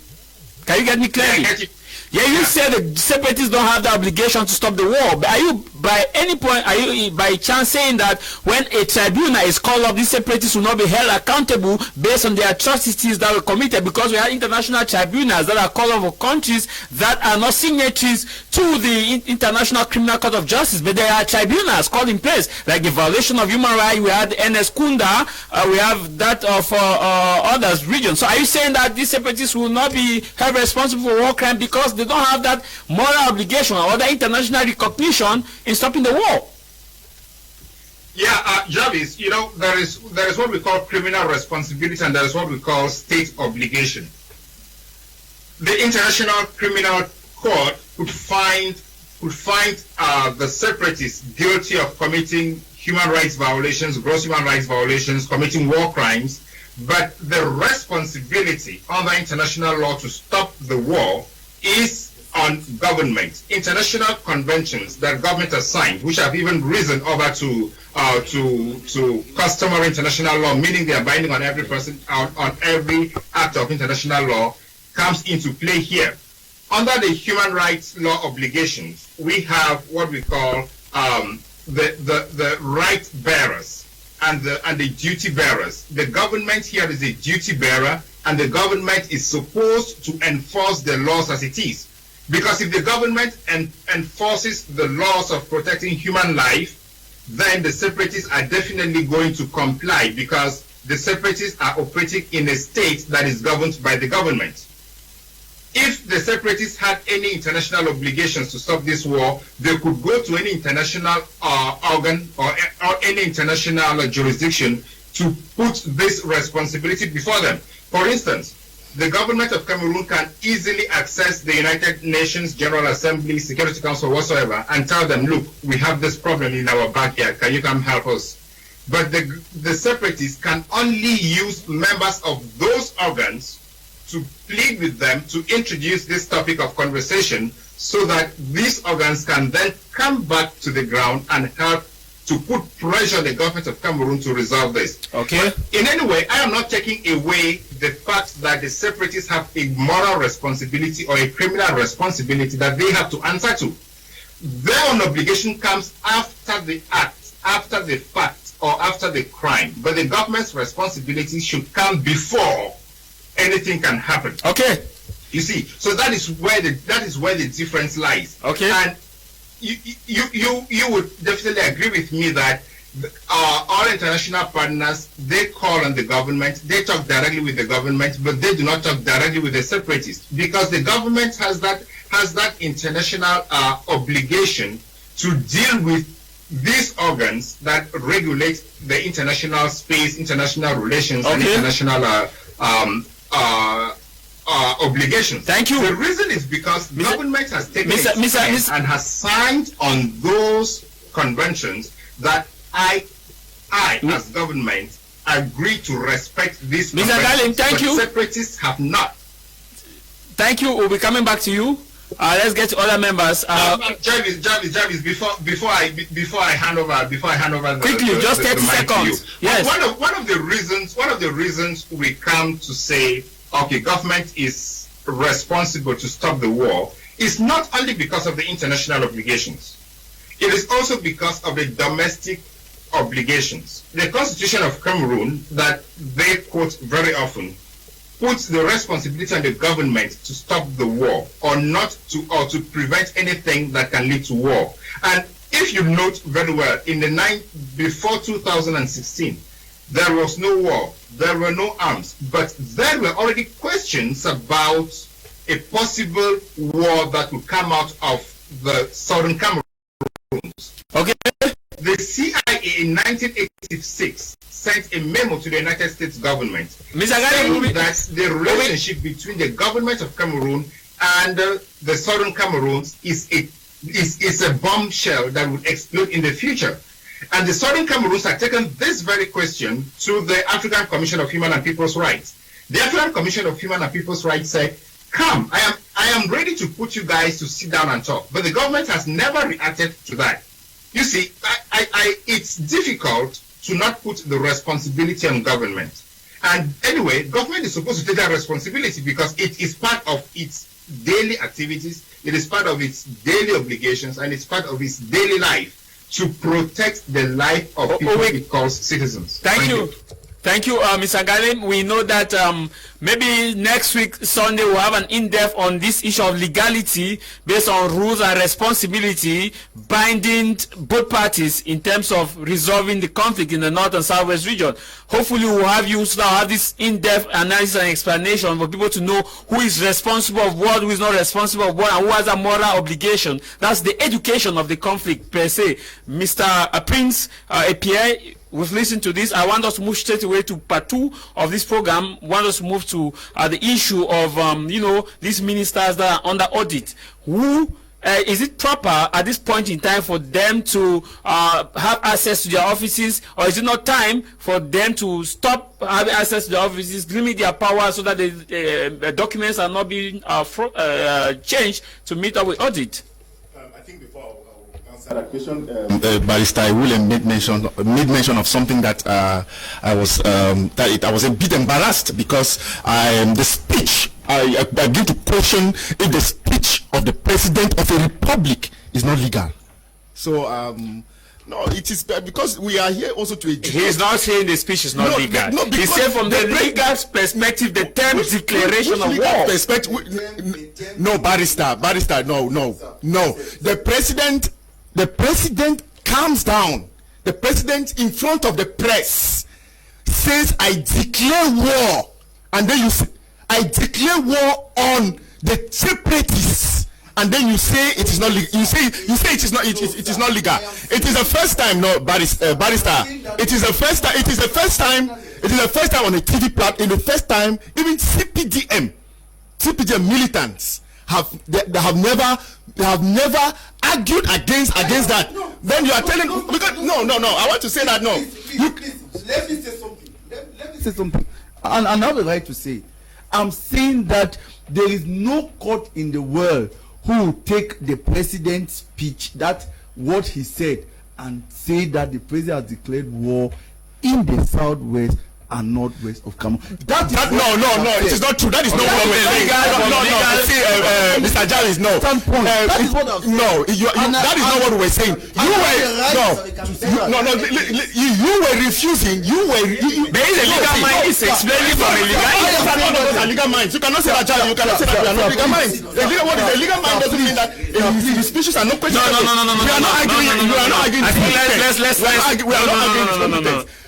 Can you get me clearly? Yeah, I get you. Yeah, you said the separatists don't have the obligation to stop the war. But are you, by any point, are you by chance saying that when a tribunal is called up, these separatists will not be held accountable based on the atrocities that were committed? Because we have international tribunals that are called up for countries that are not signatories to the International Criminal Court of Justice, but there are tribunals called in place, like the violation of human rights. We had NS Kunda, we have that of others regions. So are you saying that these separatists will not be held responsible for war crime because they don't have that moral obligation or the international recognition in stopping the war? Yeah, Jarvis, there is what we call criminal responsibility and there is what we call state obligation. The International Criminal Court could find the separatists guilty of committing human rights violations, gross human rights violations, committing war crimes, but the responsibility under international law to stop the war is on government. International conventions that government has signed, which have even risen over to customary international law, meaning they are binding on every person, on every act of international law, comes into play here. Under the human rights law obligations, we have what we call the right bearers and the duty bearers. The government here is a duty bearer, and the government is supposed to enforce the laws as it is. Because if the government enforces the laws of protecting human life, then the separatists are definitely going to comply, because the separatists are operating in a state that is governed by the government. If the separatists had any international obligations to stop this war, they could go to any international organ or any international jurisdiction to put this responsibility before them. For instance, the government of Cameroon can easily access the United Nations General Assembly, Security Council, whatsoever, and tell them, look, we have this problem in our backyard. Can you come help us? But the separatists can only use members of those organs to plead with them to introduce this topic of conversation so that these organs can then come back to the ground and help to put pressure on the government of Cameroon to resolve this. Okay. But in any way, I am not taking away the fact that the separatists have a moral responsibility or a criminal responsibility that they have to answer to. Their own obligation comes after the act, after the fact, or after the crime. But the government's responsibility should come before anything can happen. Okay. You see, so that is where the difference lies. Okay. And you would definitely agree with me that all international partners, they call on the government, they talk directly with the government, but they do not talk directly with the separatists, because the government has that international obligation to deal with these organs that regulate the international space, international relations, and international obligations. Thank you. The reason is because the government has taken and has signed on those conventions that I as government agree to respect this. Mr. Galim, thank you. Separatists have not. Thank you. We'll be coming back to you. Let's get to other members. Jarvis, before I hand over quickly, just 30 seconds. Yes. One of the reasons we come to say, okay, government is responsible to stop the war is not only because of the international obligations. It is also because of the domestic obligations. The Constitution of Cameroon, that they quote very often, puts the responsibility on the government to stop the war or to prevent anything that can lead to war. And if you note very well, before 2016, there was no war, there were no arms, but there were already questions about a possible war that would come out of the southern Cameroon. Okay. The CIA in 1986 sent a memo to the United States government saying that the relationship between the government of Cameroon and the southern Cameroon is a bombshell that would explode in the future. And the southern Cameroons have taken this very question to the African Commission of Human and People's Rights. The African Commission of Human and People's Rights said, come, I am ready to put you guys to sit down and talk. But the government has never reacted to that. You see, it's difficult to not put the responsibility on government. And anyway, government is supposed to take that responsibility because it is part of its daily activities, it is part of its daily obligations, and it's part of its daily life to protect the life of people it calls citizens. Thank you. Thank you, Mr. Galim. We know that maybe next week, Sunday, we'll have an in-depth on this issue of legality based on rules and responsibility binding both parties in terms of resolving the conflict in the North and Southwest region. Hopefully, we'll have you now have this in-depth analysis and explanation for people to know who is responsible of what, who is not responsible of what, and who has a moral obligation. That's the education of the conflict per se. Mr. Prince Epierre, we've listened to this. I want us to move straight away to part 2 of this program. I want us to move to the issue of, these ministers that are under audit. Is it proper at this point in time for them to have access to their offices, or is it not time for them to stop having access to their offices, limit their power so that the documents are not being changed to meet up with audit? I think before that question, Barrister William made mention of something that I was a bit embarrassed because the speech. I begin to question if the speech of the president of a republic is not legal. So no, it is because we are here also to educate. He is not saying the speech is not legal. No, he said from the legal perspective, the term declaration of war. No, barrister, no. The president calms down. The president in front of the press says, I declare war, and then you say, I declare war on the separatists, and then you say it is not legal. You say it is not. It is not legal. It is the first time, no, barrister. It is the first time. It is the first time. It is the first time on a TV platform. In the first time, even CPDM militants they have never argued against that. Then you are telling, because no. I want to say that no. Please, let me say something. Let me say something. And I have the right to say it. I'm saying that there is no court in the world who will take the president's speech, that what he said, and say that the president has declared war in the southwest and northwest of Cameroon. No, it is not true. That is not what we're saying. See, Mr. Jarvis, no. That is what I'm saying. No, that is not what we're saying. You were refusing. There is a legal mind. It's explaining from a legal mind. Legal minds. You cannot say that, Jarvis. You cannot say that we are not legal minds. A legal mind doesn't mean that the speeches are not questionable. No. We are not arguing. We are not arguing.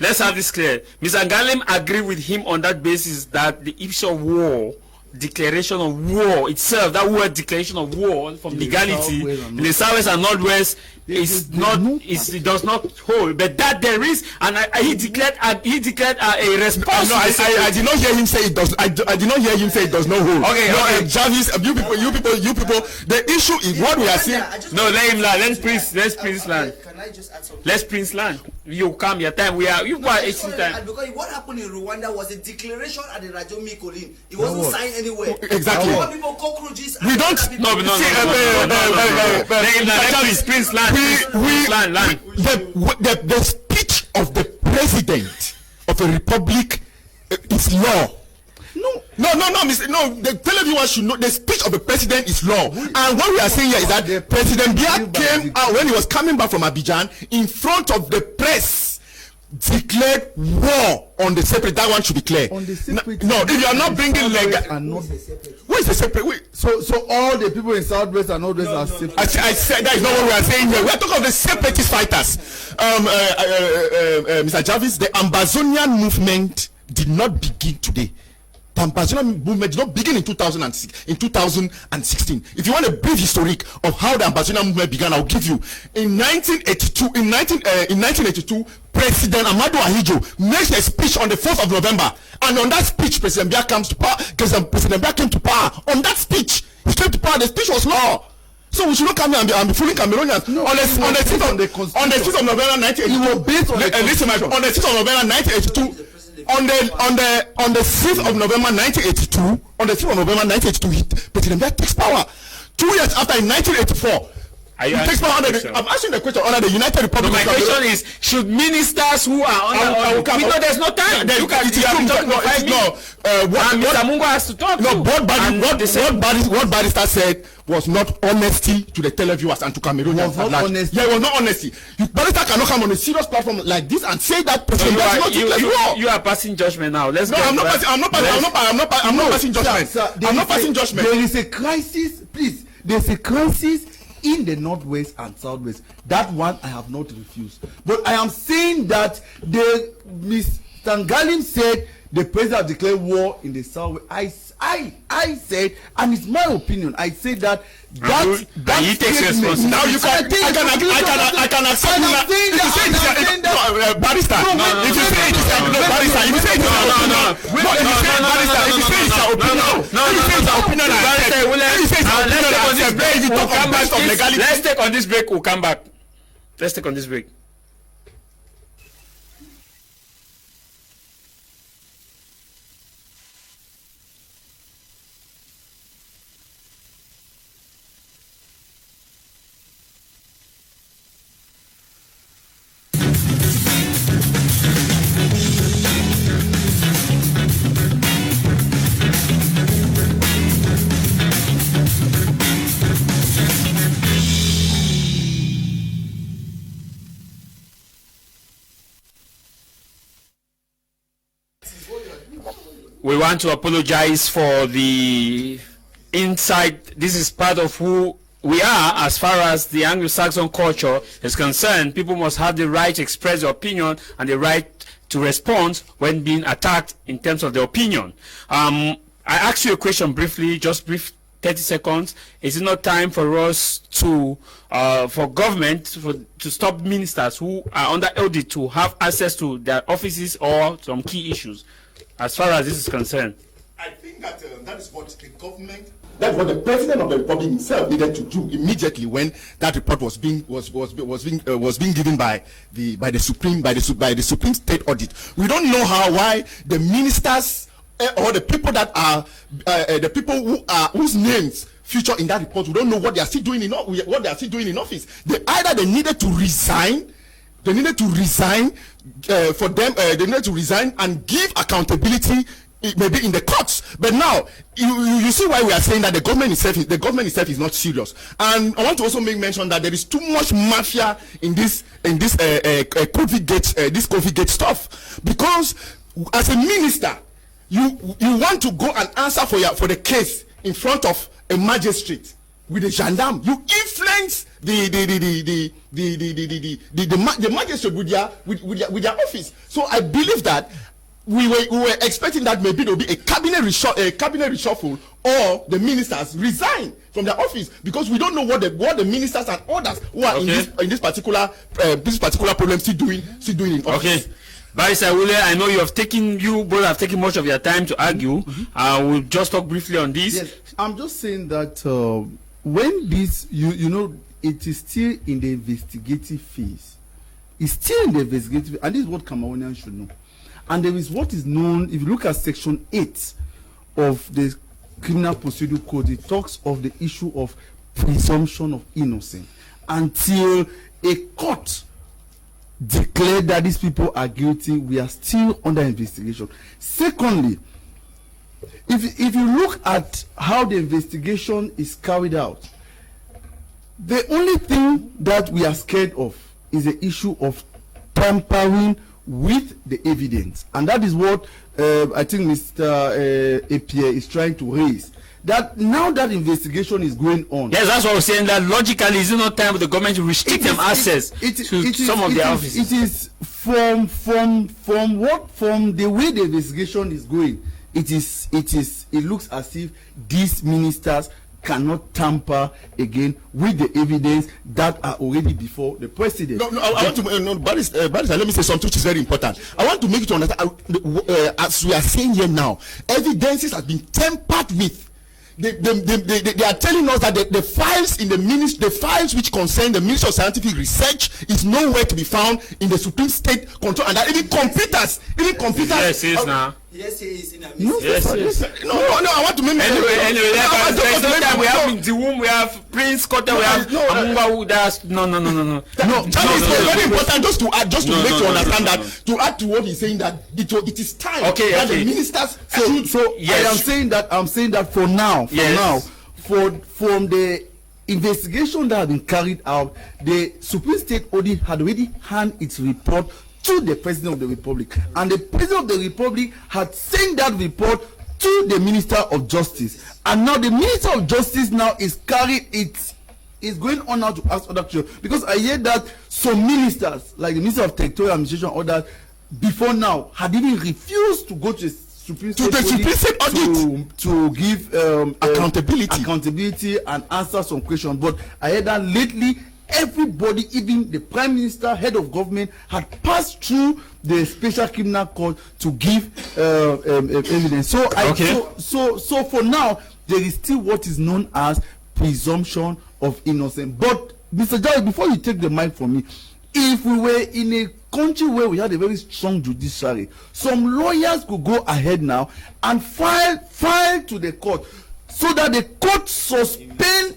Let's have this clear. Mr. Ngalim agree with him on that basis that the issue of war, declaration of war itself, that word declaration of war from legality in the southwest and northwest it does not hold, but that there is, and he declared a response. No, I did not hear him say it does. I did not hear him say it does not hold. Okay. Jarvis, you people. The issue is what we are saying. No, let him land. Let's Prince land. Can I just add something? Let's Prince land. You come your time. You are 18 time. Because what happened in Rwanda was a declaration at the Rajomi Colin. It wasn't signed anywhere. Exactly. People cockroaches. We don't. No. Prince land. The speech of the president of a republic is law. No, the televiewers should know the speech of the president is law. And what we are saying here is that President Biya came out when he was coming back from Abidjan in front of the press, declared war on the separate. That one should be clear. On the separate. No, if you are not bringing legal. Who is the separate? So all the people in southwest and northwest are separate. I said that is not what we are saying here. We are talking of the separatist fighters. Mr. Jarvis, the Ambazonian movement did not begin today. The Ambazonian movement did not begin in 2016. If you want a brief historic of how the Ambazonian movement began, I'll give you. In 1982, President Amadou Ahidjo makes a speech on the 4th of November, and on that speech, President Biya comes to power. President Biya came to power. On that speech, he came to power. The speech was law. So we should not come here and be fooling Cameroonians. No, on the 6th of November 1982. On the 6th of November 1982. On the 5th of November 1982, President Biya takes power. 2 years after, in 1984, he takes power I'm asking the question under the United Republic. My question is, should ministers who are under there's no time. Mr. Mungo has to talk. No, what Barrister said was not honesty to the televiewers and to Cameroonians. It was not honesty. Barrister cannot come on a serious platform like this and say that President you are passing judgment now. I'm not passing judgment. I'm not passing judgment. There is a crisis, please. There's a crisis in the northwest and southwest. That one I have not refused. But I am saying that Mr. Ngalim said the president declared war in the southwest. I said, and it's my opinion, I said that he takes responsibility. Now you can I can accept that. If you say it's Barrister, if you say it's Barrister, if you say it's let's take on this break. We'll come back. Let's take on this break. We want to apologize for the insight. This is part of who we are as far as the Anglo-Saxon culture is concerned. People must have the right to express their opinion and the right to respond when being attacked in terms of their opinion. I asked you a question briefly, just brief 30 seconds. Is it not time for us to, for government to stop ministers who are under audit to have access to their offices or some key issues as far as this is concerned? I think that that is what the government, that's what the president of the republic himself needed to do immediately when that report was being given by the Supreme State Audit. We don't know why the ministers or the people that are the people whose names feature in that report, we don't know what they are still doing in office. They needed to resign. They needed to resign they needed to resign and give accountability, maybe in the courts. But now you see why we are saying that the government itself is not serious. And I want to also make mention that there is too much mafia in this COVID gate stuff, because as a minister you want to go and answer for the case in front of a magistrate with a gendarme. You influence the magistrate with their office. So I believe that we were expecting that maybe there will be a cabinet reshuffle or the ministers resign from their office, because we don't know what the ministers and others who are in this particular problem still doing in office. Okay. Barrister Wule, I know you both have taken much of your time to argue. We'll just talk briefly on this. Yes, I'm just saying that when this, you know, it is still in the investigative phase. It's still in the investigative, and this is what Cameroonians should know. And there is what is known, if you look at Section 8 of the Criminal Procedure Code, it talks of the issue of presumption of innocence until a court declare that these people are guilty. We are still under investigation. Secondly, if you look at how the investigation is carried out, the only thing that we are scared of is the issue of tampering with the evidence, and that is what I think Mr. Epie is trying to raise. That now that investigation is going on. Yes, that's what I'm saying. That logically, is it not time for the government to restrict them access to some of their offices? It is from the way the investigation is going. It looks as if these ministers cannot tamper again with the evidence that are already before the president. I want to, Barrister, let me say something which is very important. I want to make you to understand, as we are saying here now, evidences have been tampered with. They are telling us that the files in the files which concern the Ministry of Scientific Research is nowhere to be found in the Supreme State control, and that even computers. Yes, it is now. Yes, he is in a No, I want to make anyway, we have in the womb, we have Prince Kote, we have Amunga, who does no. It's very important just to make you understand that, to add to what he's saying, that it is time that the ministers so yes. I'm saying that for now, from the investigation that has been carried out, the Supreme State Audit had already handed its report to the President of the Republic, and the President of the Republic had sent that report to the Minister of Justice, and now the Minister of Justice now is going on now to ask other questions, because I hear that some ministers, like the Minister of Territorial Administration or others, before now had even refused to go to the Supreme State Audit to give accountability and answer some questions. But I heard that lately everybody, even the Prime Minister, head of government, had passed through the Special Criminal Court to give evidence. So for now, there is still what is known as presumption of innocence. But Mr. Jai, before you take the mic from me, if we were in a country where we had a very strong judiciary, some lawyers could go ahead now and file to the court, so that the court suspend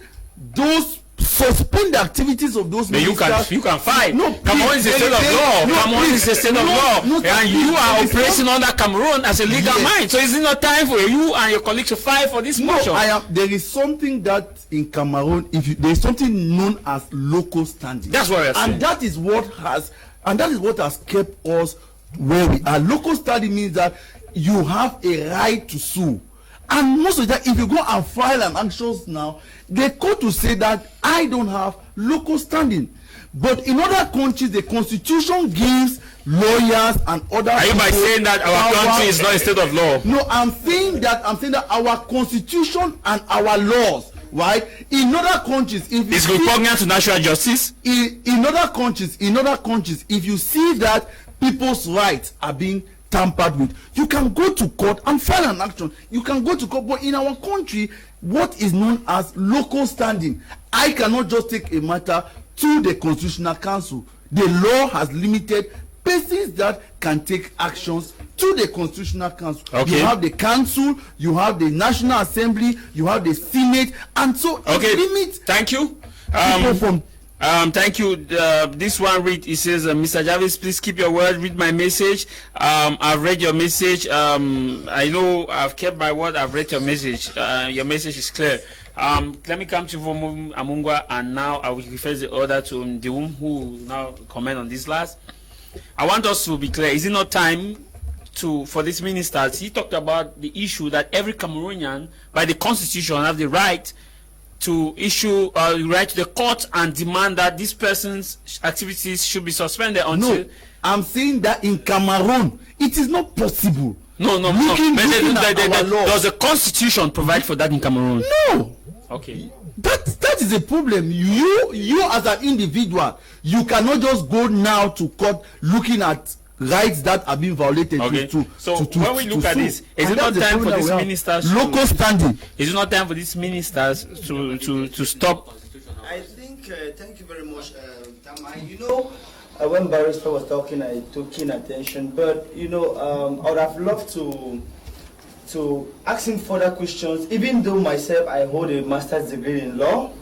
the activities of those ministers. You can fight. No, Cameroon is a state of law. Cameroon is a state of law, and you are operating under Cameroon as a legal mind. So is it not time for you and your colleagues to fight for this motion? There is something that in Cameroon, there is something known as local standing. That's what I'm saying. And that is what has kept us where we are. Local standing means that you have a right to sue. And most of the time, if you go and file an action now, the court will say that I don't have local standing. But in other countries, the constitution gives lawyers and other. Are you by saying that our country is not a state of law? No, I'm saying that our constitution and our laws, right? In other countries, if it's repugnant to natural justice. In other countries, if you see that people's rights are being tampered with, you can go to court and file an action. You can go to court, but in our country, what is known as local standing, I cannot just take a matter to the Constitutional Council. The law has limited persons that can take actions to the Constitutional Council. Okay. You have the council, you have the National Assembly, you have the Senate, and so okay. Limit. Thank you. Thank you. This one read, it says, Mr. Jarvis, please keep your word, read my message. I've read your message. I know I've kept my word, I've read your message. Your message is clear. Let me come to Amungwa, and now I will refer the order to Ndium, who will now comment on this last. I want us to be clear. Is it not time for these ministers? He talked about the issue that every Cameroonian, by the constitution, have the right to issue right to the court and demand that this person's activities should be suspended until. No, I'm saying that in Cameroon it is not possible. No. Does the constitution provide for that in Cameroon? No. Okay. That is a problem. You as an individual, you cannot just go now to court looking at rights that are being violated. Okay. When we look at this, is it not time for these ministers local standing? Is it not time for these ministers to stop? I think. Thank you very much, Tamai. When Barrister was talking, I took keen attention. But I would have loved to ask him further questions. Even though myself, I hold a master's degree in law,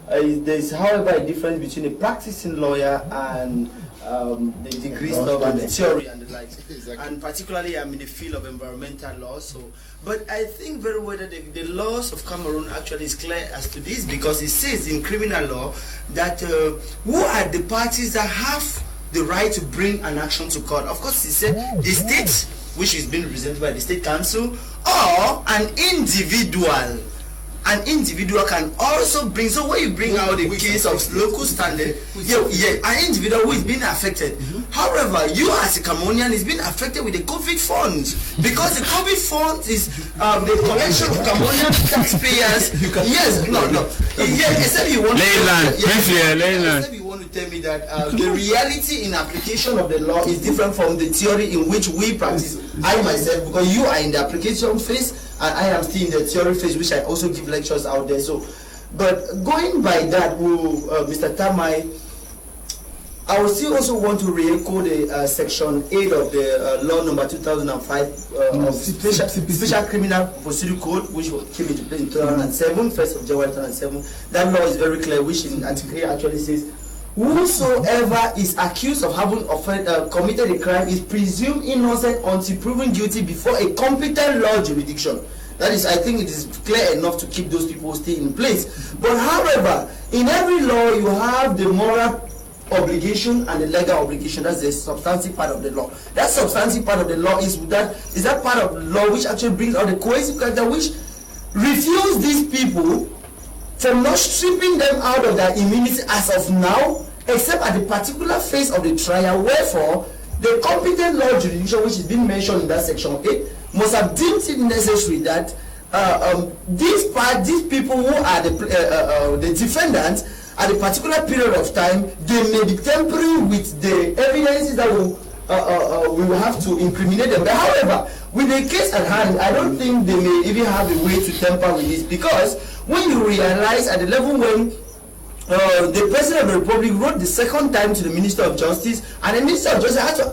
there is, however, a difference between a practicing lawyer and the degree stuff and the theory and the likes. Exactly. And particularly, I'm in the field of environmental law. But I think very well that the laws of Cameroon actually is clear as to this, because it says in criminal law that who are the parties that have the right to bring an action to court. Of course, it said the state, which is being represented by the state council, or an individual. An individual can also bring. So when you bring out the case of local standard, an individual who is being affected. However, you as a Cameroonian is being affected with the COVID funds, because the COVID funds is the collection of Cameroonian taxpayers. Except you want to tell me that the reality in application of the law is different from the theory in which we practice. I myself, because you are in the application phase, and I am still in the theory phase, which I also give lectures out there. So, but going by that, Mr. Tamai, I would still also want to re-echo the section 8 of the law number 2005 of Special Criminal Procedure Code, which came into place in 2007, 1st of January 2007. That law is very clear, which in Article 8 actually says, whosoever is accused of having committed a crime is presumed innocent until proven guilty before a competent law jurisdiction. That is, I think it is clear enough to keep those people still in place. But however, in every law you have the moral obligation and the legal obligation. That's the substantive part of the law. That substantive part of the law is that part of the law which actually brings out the cohesive character, which refuse these people from not stripping them out of their immunity as of now, except at the particular phase of the trial. Wherefore, the competent law jurisdiction, which is being mentioned in that section 8, must have deemed it necessary that these people who are the defendants at a particular period of time, they may be tampering with the evidences that we will have to incriminate them. But however, with the case at hand, I don't think they may even have a way to tamper with this, because when you realize at the level when the President of the Republic wrote the second time to the Minister of Justice, and the Minister of Justice had to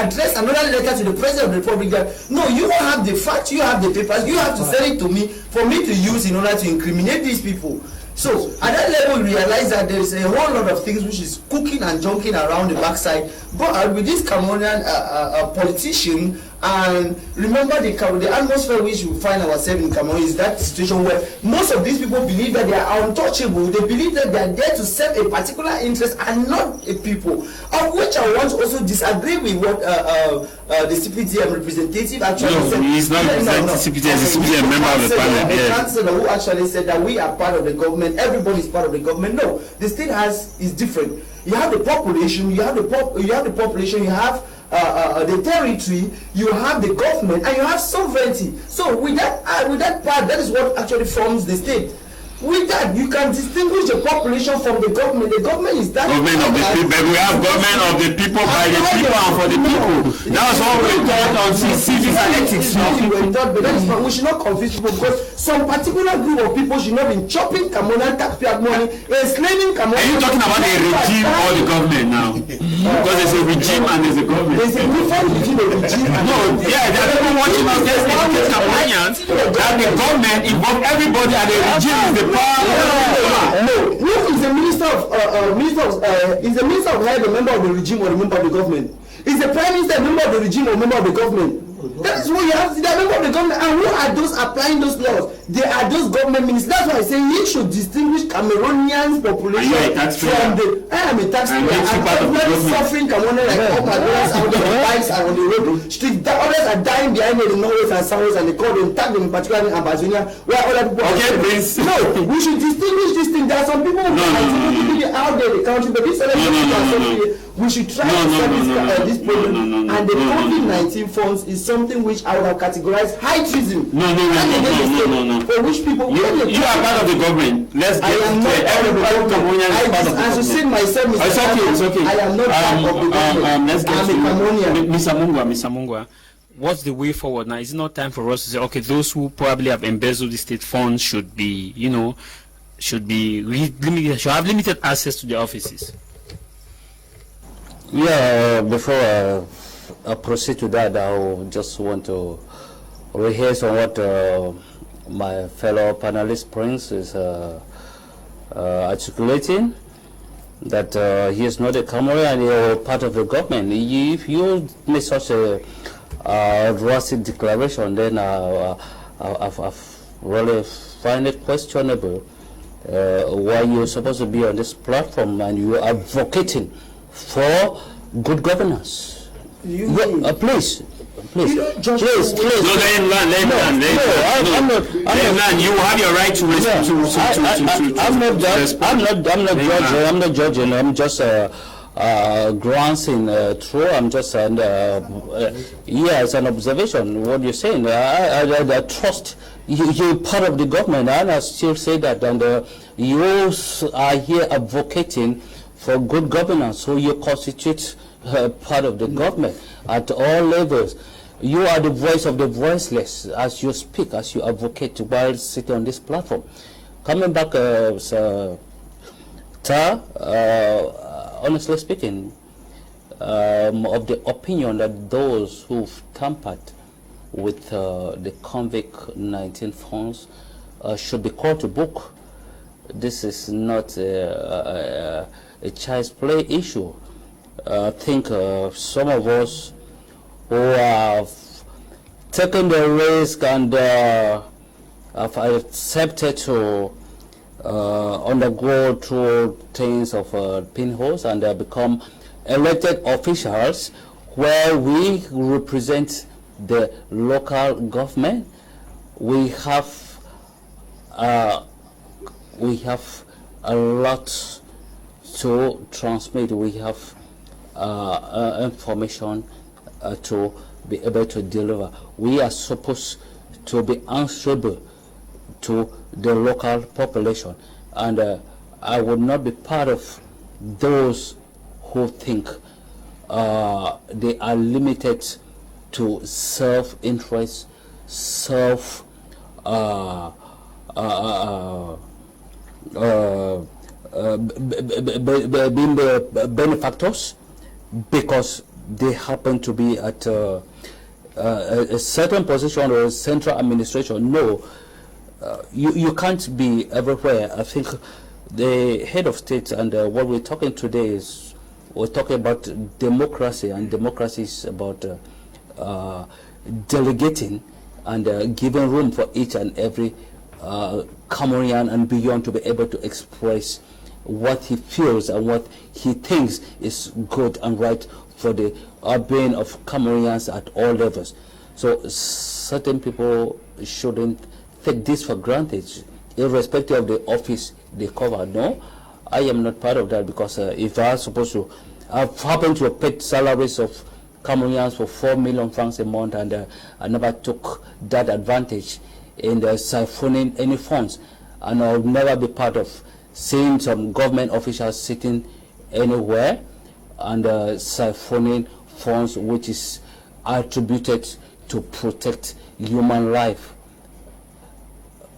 address another letter to the President of the Republic that, no, you have the facts, you have the papers, you have to send it to me for me to use in order to incriminate these people. So at that level, we realize that there is a whole lot of things which is cooking and junking around the backside. But with this Cameroonian politician, and remember the atmosphere which we find ourselves in Cameroon is that situation where most of these people believe that they are untouchable. They believe that they are there to serve a particular interest and not a people. Of which I want to also disagree with what the CPTM representative actually said. He's not CPTM, he's a member of the parliament. The councillor who actually said that we are part of the government, everybody is part of the government. No, the state is different. You have the population, you have the territory, you have the government, and you have sovereignty. So with that part, that is what actually forms the state. With that, you can distinguish the population from the government. The government is that. Government of the people. We have government of the people, by the people, and for the people. That's what we taught on civics and ethics. We should not confuse people, because some particular group of people should not be chopping Cameroonian taxpayer money, enslaving Cameroon. Are you talking about a regime or the government now? Because there's a regime and there's a government. There's a difference between the regime and yeah, there are people watching us. There's educated Cameroonians that the government involve everybody, and the regime is the No, is the minister of health a member of the regime or a member of the government? Is the prime minister a member of the regime or a member of the government? That is what you have to see. They are member of the government, and who are those applying those laws? They are those government ministers. That's why I say you should distinguish Cameroonians population from the. I am a taxpayer. I'm not suffering Cameroonians like all Cameroonians out there on bikes and on the road. Street others are dying behind the Norways and Southways, and they call them, tag them, particularly in Amazonia, where other people. Okay, please. No, we should distinguish this thing. There are some people who are out there in the country, but these other people we should try to solve this problem. And the COVID-19 funds is something which I would have categorized high treason. No. For which people you are part of the government. Let's get I should say myself, it's okay. I am not part of the government. Let's get I'm a Cameroonian. Mr. Mungwa, what's the way forward now? Is it not time for us to say, okay, those who probably have embezzled the state funds should be, should have limited access to the offices? Yeah, before I proceed to that, I just want to rehearse on what my fellow panelist Prince is articulating, that he is not a Cameroonian or part of the government. If you make such a drastic declaration, then I really find it questionable why you're supposed to be on this platform and you are advocating for good governance. Please. Please. No, let him land. You have your right to respond. I'm not judging. I'm just glancing through. I'm just it's an observation. What you're saying, I trust you're part of the government, and I still say that. And you are here advocating for good governance, so you constitute part of the government at all levels. You are the voice of the voiceless as you speak, as you advocate while sitting on this platform. Coming back, Sir Ta, honestly speaking, of the opinion that those who've tampered with the COVID-19 funds should be called to book. This is not a child's play issue. I think some of us who have taken the risk and have accepted to undergo through things of pinholes and become elected officials where we represent the local government, we have a lot to transmit. We have information to be able to deliver. We are supposed to be answerable to the local population, and I would not be part of those who think they are limited to self-interest, being the benefactors because they happen to be at a certain position or central administration. No, you can't be everywhere. I think the head of state and what we're talking today is we're talking about democracy, and democracy is about delegating and giving room for each and every Cameroonian and beyond to be able to express what he feels and what he thinks is good and right for the well-being of Cameroonians at all levels. So certain people shouldn't take this for granted, irrespective of the office they cover. No, I am not part of that, because if I was supposed to, I've happened to have paid salaries of Cameroonians for 4 million francs a month, and I never took that advantage in siphoning any funds. And I'll never be part of seeing some government officials sitting anywhere and siphoning funds which is attributed to protect human life.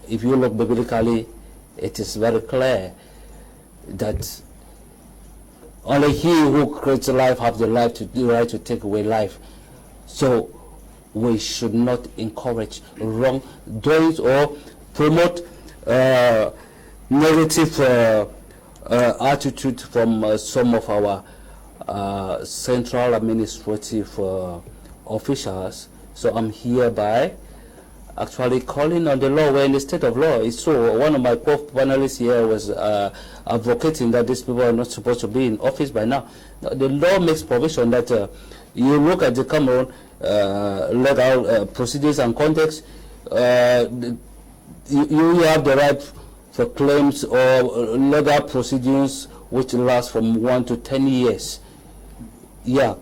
If you look biblically, it is very clear that only he who creates life has the right to take away life. So we should not encourage wrongdoings or promote negative attitude from some of our central administrative officials. So I'm hereby actually calling on the law. We're in the state of law. It's true. One of my panelists here was advocating that these people are not supposed to be in office by now. The law makes provision that you look at the Cameroon legal procedures and context. You have the right for claims or legal procedures which last from 1 to 10 years. Yeah,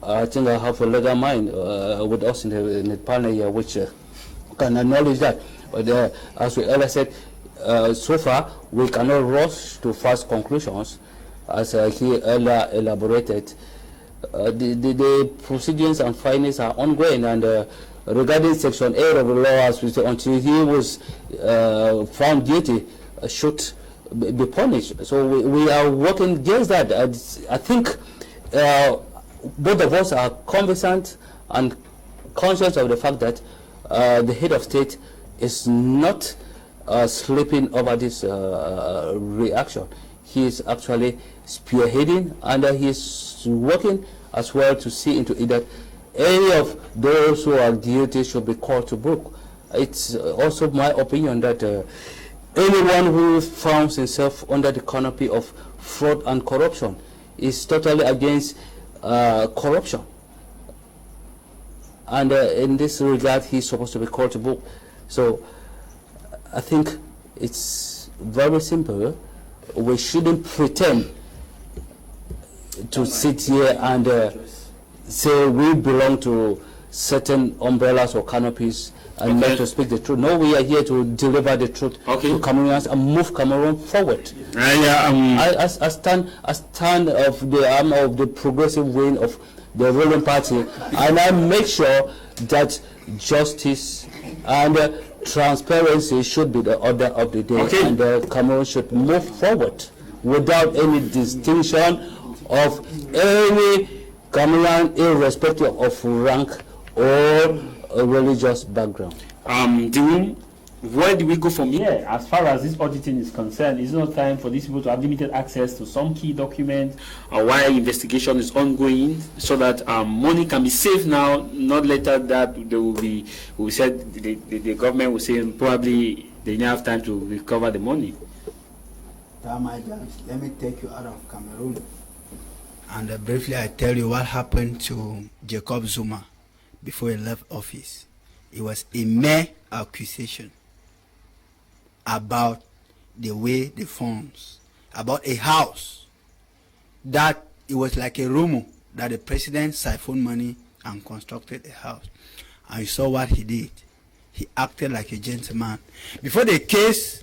I think I have a legal mind with us in the panel here, which can acknowledge that. But as we earlier said, so far we cannot rush to fast conclusions, as he earlier elaborated. The procedures and findings are ongoing, and regarding Section 8 of the law, as we say, until he was found guilty, should be punished. So we are working against that. I think both of us are conversant and conscious of the fact that the head of state is not sleeping over this reaction. He is actually spearheading, and he is working as well to see into it that any of those who are guilty should be called to book. It's also my opinion that anyone who finds himself under the canopy of fraud and corruption is totally against corruption. And in this regard, he's supposed to be called to book. So I think it's very simple. We shouldn't pretend to sit here and say we belong to certain umbrellas or canopies and not to speak the truth. No, we are here to deliver the truth to Cameroonians and move Cameroon forward. I stand of the arm of the progressive wing of the ruling party, and I make sure that justice and transparency should be the order of the day, and Cameroon should move forward without any distinction of any Cameroon, irrespective of rank or religious background. Where do we go from here? As far as this auditing is concerned, is it not time for these people to have limited access to some key documents while investigation is ongoing, so that money can be saved now, not later that there will be, we said the government will say probably they don't have time to recover the money. Let me take you out of Cameroon. And briefly I tell you what happened to Jacob Zuma before he left office. It was a mere accusation about the way the funds, about a house, that it was like a rumor that the president siphoned money and constructed a house. And you saw what he did. He acted like a gentleman. Before the case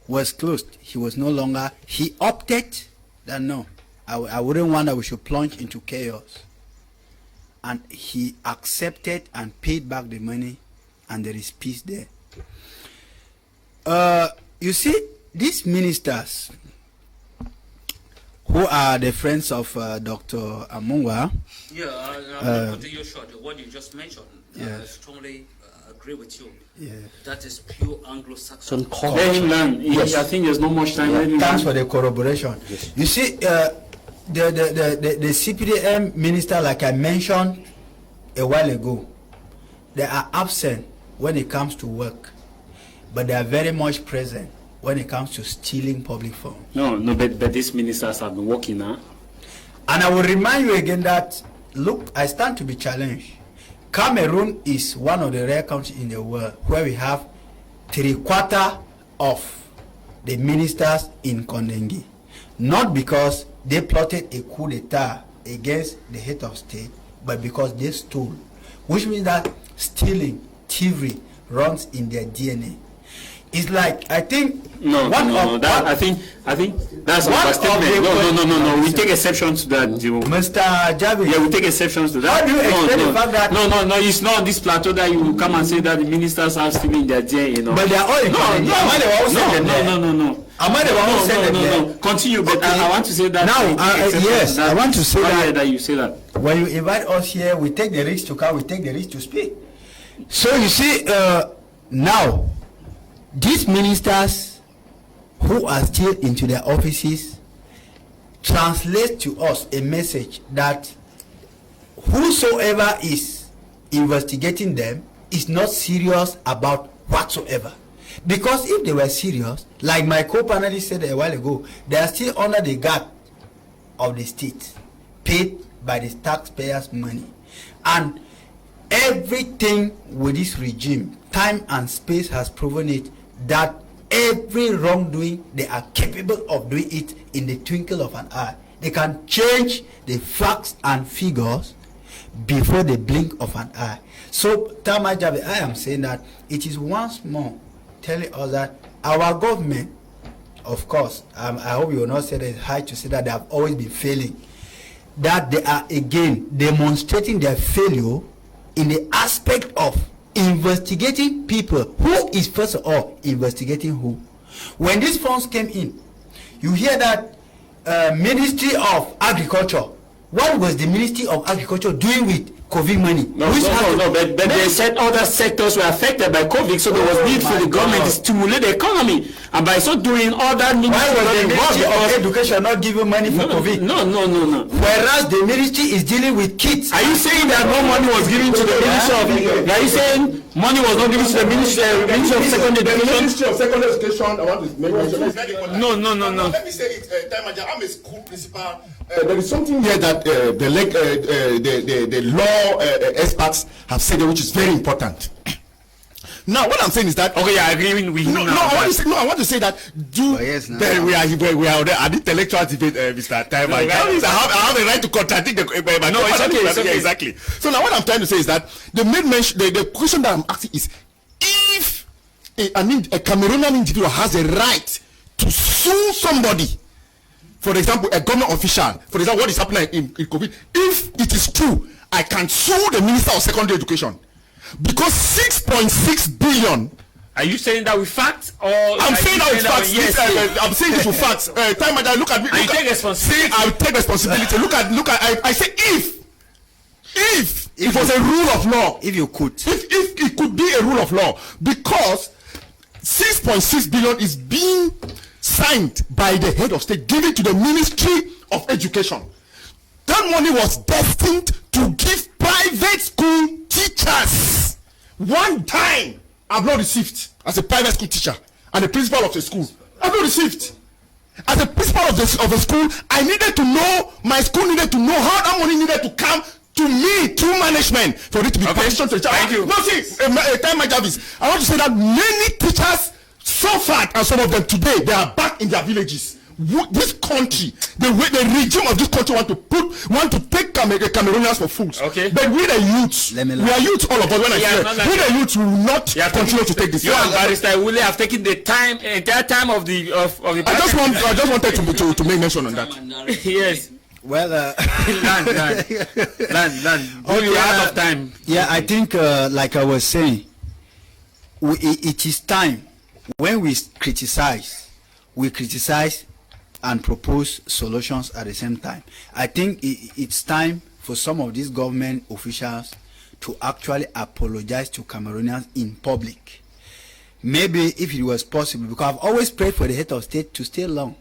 was closed, he was no longer, he opted that no, I wouldn't want that we should plunge into chaos. And he accepted and paid back the money, and there is peace there. You see, these ministers who are the friends of Dr. Amungwa. Yeah, to your short, what you just mentioned, I strongly agree with you. Yeah. That is pure Anglo-Saxon culture. Yes, I think there's not much time. Yeah, thanks for the corroboration. Yes. You see, the CPDM minister, like I mentioned a while ago, they are absent when it comes to work, but they are very much present when it comes to stealing public funds. But these ministers have been working now. And I will remind you again that, look, I stand to be challenged. Cameroon is one of the rare countries in the world where we have 3/4 of the ministers in Kondengi. Not because they plotted a coup d'etat against the head of state, but because they stole, which means that stealing, thievery runs in their DNA. It's like, I think I think that's a statement. No. We take exception to that, Mr. Javi. Yeah, we take exceptions to that. How do you explain the fact that no, it's not on this plateau that you will come and say that the ministers have stealing in their DNA, But they are all no. Am I the one who said that? No. Continue, but okay. I want to say that. Now, yes, I want to say that you say that. When you invite us here, we take the risk to come, we take the risk to speak. So you see, now, these ministers who are still into their offices translate to us a message that whosoever is investigating them is not serious about whatsoever. Because if they were serious, like my co-panelist said a while ago, they are still under the guard of the state, paid by the taxpayers' money. And everything with this regime, time and space has proven it, that every wrongdoing, they are capable of doing it in the twinkle of an eye. They can change the facts and figures before the blink of an eye. So, Tamajabe, I am saying that it is once more telling us that our government, of course, I hope you will not say that it's hard to say that they have always been failing, that they are again demonstrating their failure in the aspect of investigating people. Who is first of all investigating who? When these funds came in, you hear that Ministry of Agriculture. What was the Ministry of Agriculture doing with COVID money? But they said other sectors were affected by COVID, so there was need for the government to stimulate the economy, and by so doing, other ministries. Why was the Ministry of Education not giving money for COVID? No. Whereas the ministry is dealing with kids. Are you saying that no money was given to the Ministry of? Are you saying money was not given to the Ministry of Secondary Education? Ministry of Secondary Education. I want to make No. Let me say it. I'm a school principal. There is something here that the law experts have said, which is very important. Now, what I'm saying is that I agree with you. I want to say that we are at the intellectual debate, Mr. Time. I have a right to contradict the. No, it's okay. Exactly. So now, what I'm trying to say is that the question that I'm asking is, if a Cameroonian individual has a right to sue somebody, for example, a government official, for example, what is happening in COVID, if it is true, I can sue the Minister of Secondary Education because 6.6 billion. Are you saying that with facts, or I'm saying that with facts? Yes. I'm saying this with facts. Time and look at me. I take responsibility. I'll take responsibility. Look at. I say if it was a rule of law. If you could. If it could be a rule of law, because 6.6 billion is being signed by the head of state, given to the Ministry of Education. That money was destined to give private school teachers. One time, I've not received as a private school teacher and the principal of the school. I've not received. As a principal of the school, I needed to know, my school needed to know how that money needed to come to me through management for it to be partitioned to the child. Thank you. No, see, time my Jarvis. I want to say that many teachers suffered, and some of them today, they are back in their villages. This country, the regime of this country want to take Cameroonians for fools. Okay. But we the youths, we are youths, all of us. When I say we the youths will not continue to take this. You and Barrister Willie have taken the entire time of the. I just wanted to make mention on that. Yes. Well, land. You're out of time. Yeah, I think, like I was saying, it is time when we criticize and propose solutions at the same time. I think it's time for some of these government officials to actually apologize to Cameroonians in public. Maybe if it was possible, because I've always prayed for the head of state to stay long,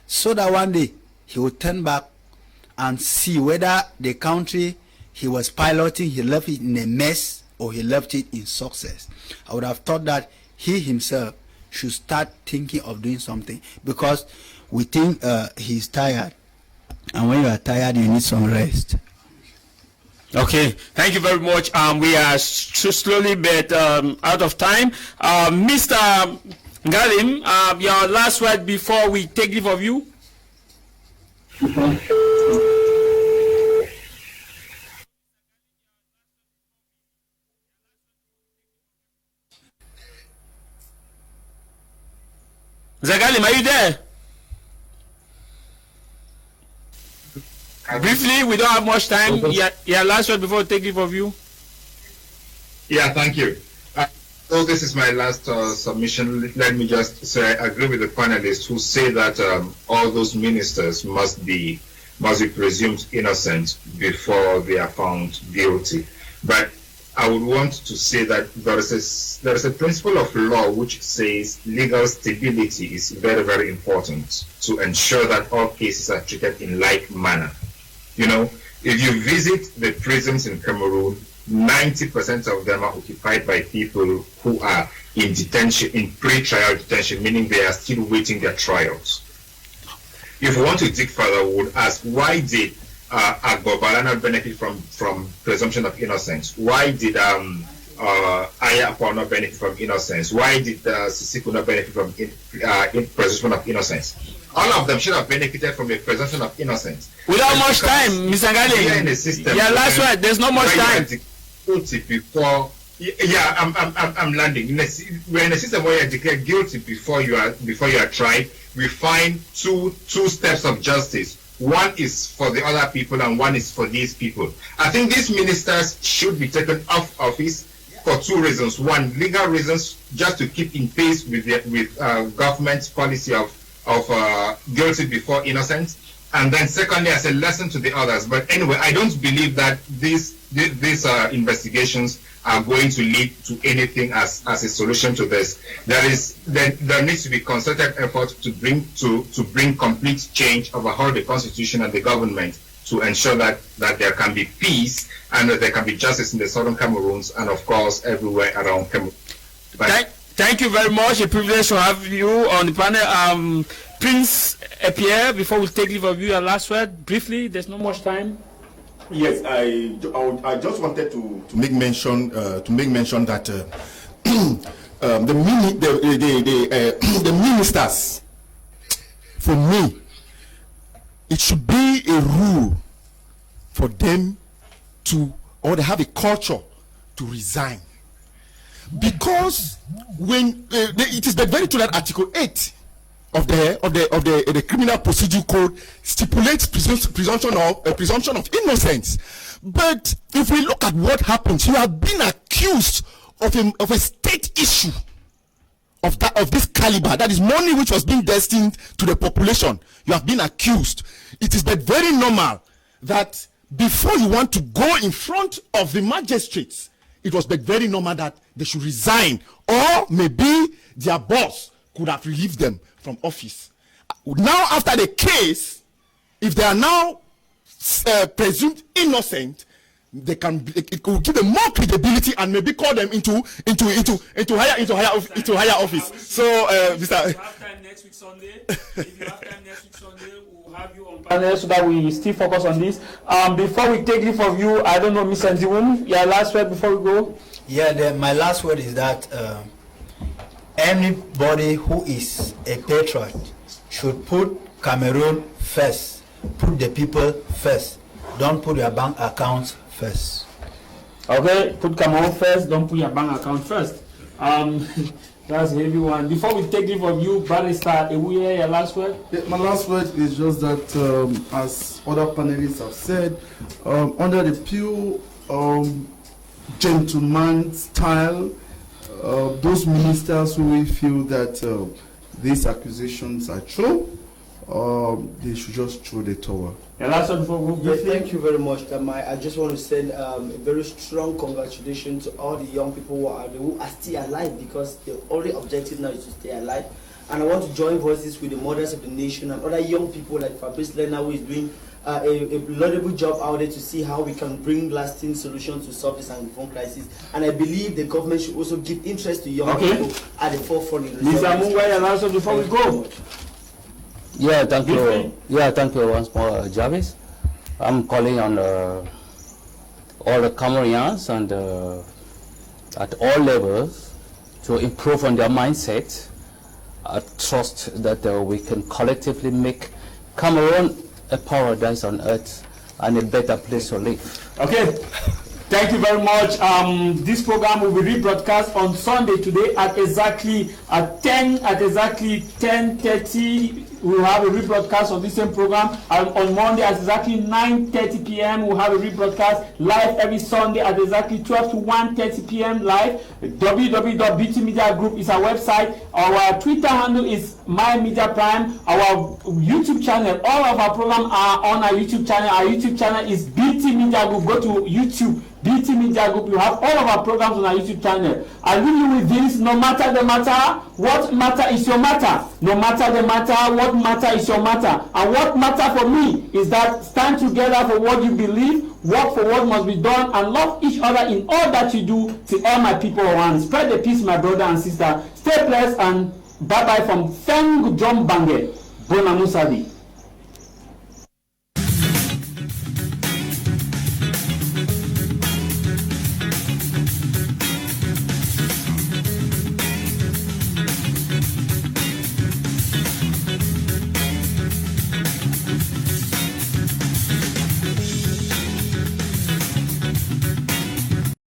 so that one day he will turn back and see whether the country he was piloting, he left it in a mess or he left it in success. I would have thought that he himself should start thinking of doing something, because we think he's tired, and when you are tired you need some rest. Okay, thank you very much. We are slowly but out of time. Mr. Ngalim, your last word before we take leave of you. Zagalim, are you there? Briefly, we don't have much time. Yeah, last word before we take leave of you. Yeah, thank you. So this is my last submission. Let me just say I agree with the panelists who say that all those ministers must be presumed innocent before they are found guilty. But I would want to say that there is a principle of law which says legal stability is very, very important to ensure that all cases are treated in like manner. You know, if you visit the prisons in Cameroon, 90% of them are occupied by people who are in detention, in pre-trial detention, meaning they are still waiting their trials. If you want to dig further, we would ask, why did Agbobala not benefit from presumption of innocence? Why did Ayapo not benefit from innocence? Why did Sisiku not benefit from presumption of innocence? All of them should have benefited from a presumption of innocence. Without much time, Mr. Ngali. Yeah, last word. There's not much time. Before, I'm landing. We're in a system where you're declared guilty before you are tried. We find two steps of justice. One is for the other people and one is for these people. I think these ministers should be taken off office for two reasons. One, legal reasons, just to keep in pace with government's policy of guilty before innocent, and then secondly as a lesson to the others. But anyway, I don't believe that these investigations are going to lead to anything as a solution to this. There needs to be concerted effort to bring complete change overhaul the constitution and the government to ensure that there can be peace and that there can be justice in the southern Cameroons and of course everywhere around Cameroon. Thank you very much. A privilege to have you on the panel. Prince Pierre, before we take leave of you, your last word, briefly, there's not much time. Yes, I just wanted to make mention that the ministers, for me, it should be a rule for them or they have a culture to resign. Because when it is very true that Article 8 of the Criminal Procedure Code stipulates presumption of innocence, but if we look at what happens, you have been accused of a state issue of this caliber, that is money which was being destined to the population. You have been accused. It is very normal that before you want to go in front of the magistrates, it was very normal that they should resign, or maybe their boss could have relieved them from office. Now, after the case, if they are now presumed innocent, it will give them more credibility and maybe call them into higher office. So, Mr. If you have time next week Sunday, we'll have you on panel so that we still focus on this. Before we take leave of you, I don't know, Mr. Ndiwum, your last word before we go. Yeah, my last word is that anybody who is a patriot should put Cameroon first, put the people first. Don't put your bank accounts first. Okay, put Cameroon first, don't put your bank account first. That's a heavy one. Before we take leave of you, Barrister, your last word? Yeah, my last word is just that, as other panelists have said, under the pure gentleman style, those ministers who will feel that these accusations are true, they should just throw the towel. Thank you very much, Kamai. I just want to send a very strong congratulations to all the young people who are still alive, because the only objective now is to stay alive. And I want to join voices with the mothers of the nation and other young people like Fabrice Lena, who is doing a laudable job out there to see how we can bring lasting solutions to solve this Anglophone crisis. And I believe the government should also give interest to young people at the forefront. Mr. Mungwai, allow us before we go. Yeah, thank you. Yeah, thank you once more, Jarvis. I'm calling on all the Cameroonians and at all levels to improve on their mindset. I trust that we can collectively make Cameroon a paradise on earth and a better place to live. Okay. Thank you very much. This program will be rebroadcast on Sunday today at exactly 10:30. We'll have a rebroadcast of this same program. And on Monday at exactly 9:30 p.m. we'll have a rebroadcast live every Sunday at exactly 12 to 1:30 p.m. live. www.BT Media Group is our website. Our Twitter handle is My Media Prime. Our YouTube channel, all of our programs are on our YouTube channel. Our YouTube channel is BT Media Group. Go to YouTube, BT Media Group. You have all of our programs on our YouTube channel. I leave you with this: no matter the matter, what matter is your matter. No matter the matter, what matter is your matter. And what matter for me is that stand together for what you believe, work for what must be done, and love each other in all that you do till all my people around. Spread the peace, my brother and sister. Stay blessed, and bye bye from Feng John Bange. Bona Musadi.